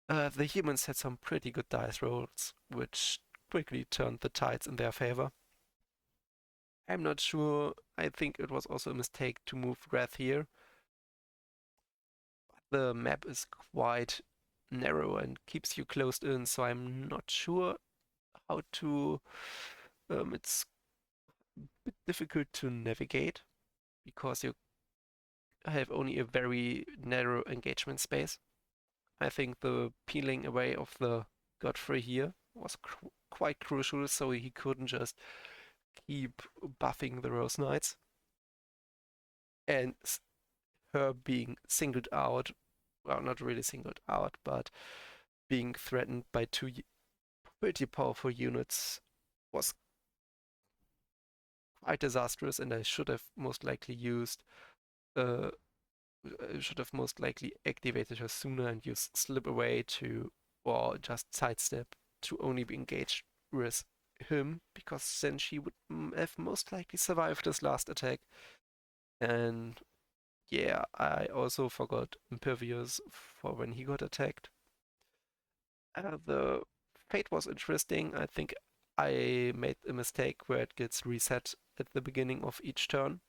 Speaker 1: The humans had some pretty good dice rolls, which quickly turned the tides in their favor. I'm not sure. I think it was also a mistake to move Wrath here. The map is quite narrow and keeps you closed in, so I'm not sure how to. It's a bit difficult to navigate because you have only a very narrow engagement space. I think the peeling away of the Godfrey here was quite crucial, so he couldn't just keep buffing the Rose Knights. And her being singled out, well, not really singled out, but being threatened by 2 pretty powerful units was quite disastrous, and I should have most likely uh, activated her sooner and used slip away or just sidestep to only be engaged with him, because then she would have most likely survived this last attack. And yeah, I also forgot Impervious for when he got attacked. The fate was interesting. I think I made a mistake where it gets reset at the beginning of each turn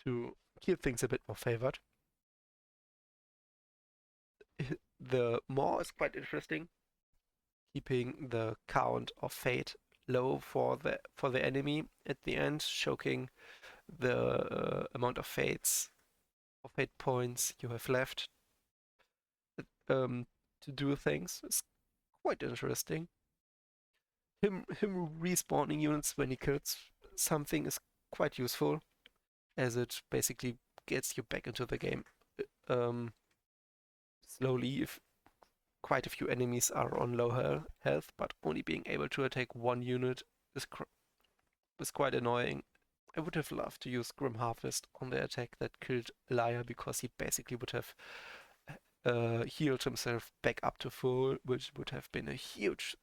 Speaker 1: to keep things a bit more favored. The Maw is quite interesting, keeping the count of fate low for the enemy at the end, choking the amount of fate points you have left um, to do things. Is quite interesting. Him respawning units when he kills something is quite useful, as it basically gets you back into the game slowly if quite a few enemies are on low health, but only being able to attack 1 unit is quite annoying. I would have loved to use Grim Harvest on the attack that killed Elia, because he basically would have healed himself back up to full, which would have been a huge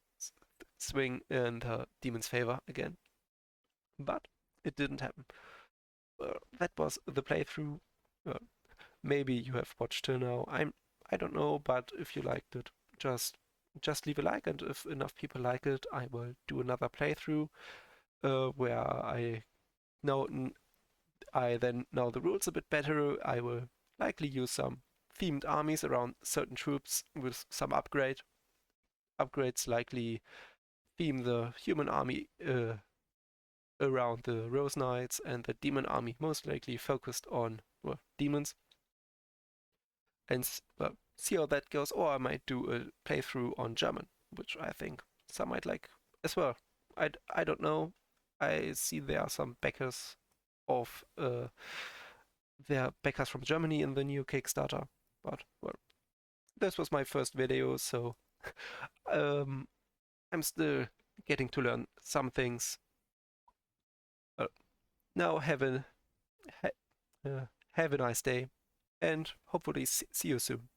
Speaker 1: swing in the demon's favor again. But it didn't happen. That was the playthrough. Uh, Maybe you have watched till now. I don't know, but if you liked it, just leave a like, and if enough people like it, I will do another playthrough where know I then know the rules a bit better. I will likely use some themed armies around certain troops with some upgrades, likely theme the human army around the Rose Knights, and the demon army most likely focused on, well, demons, and well, see how that goes. Or I might do a playthrough on German, which I think some might like as well. I don't know. I see there are some backers of there are backers from Germany in the new Kickstarter. But well, this was my first video, so um, I'm still getting to learn some things. Uh, now ha- have a nice day, and hopefully see you soon.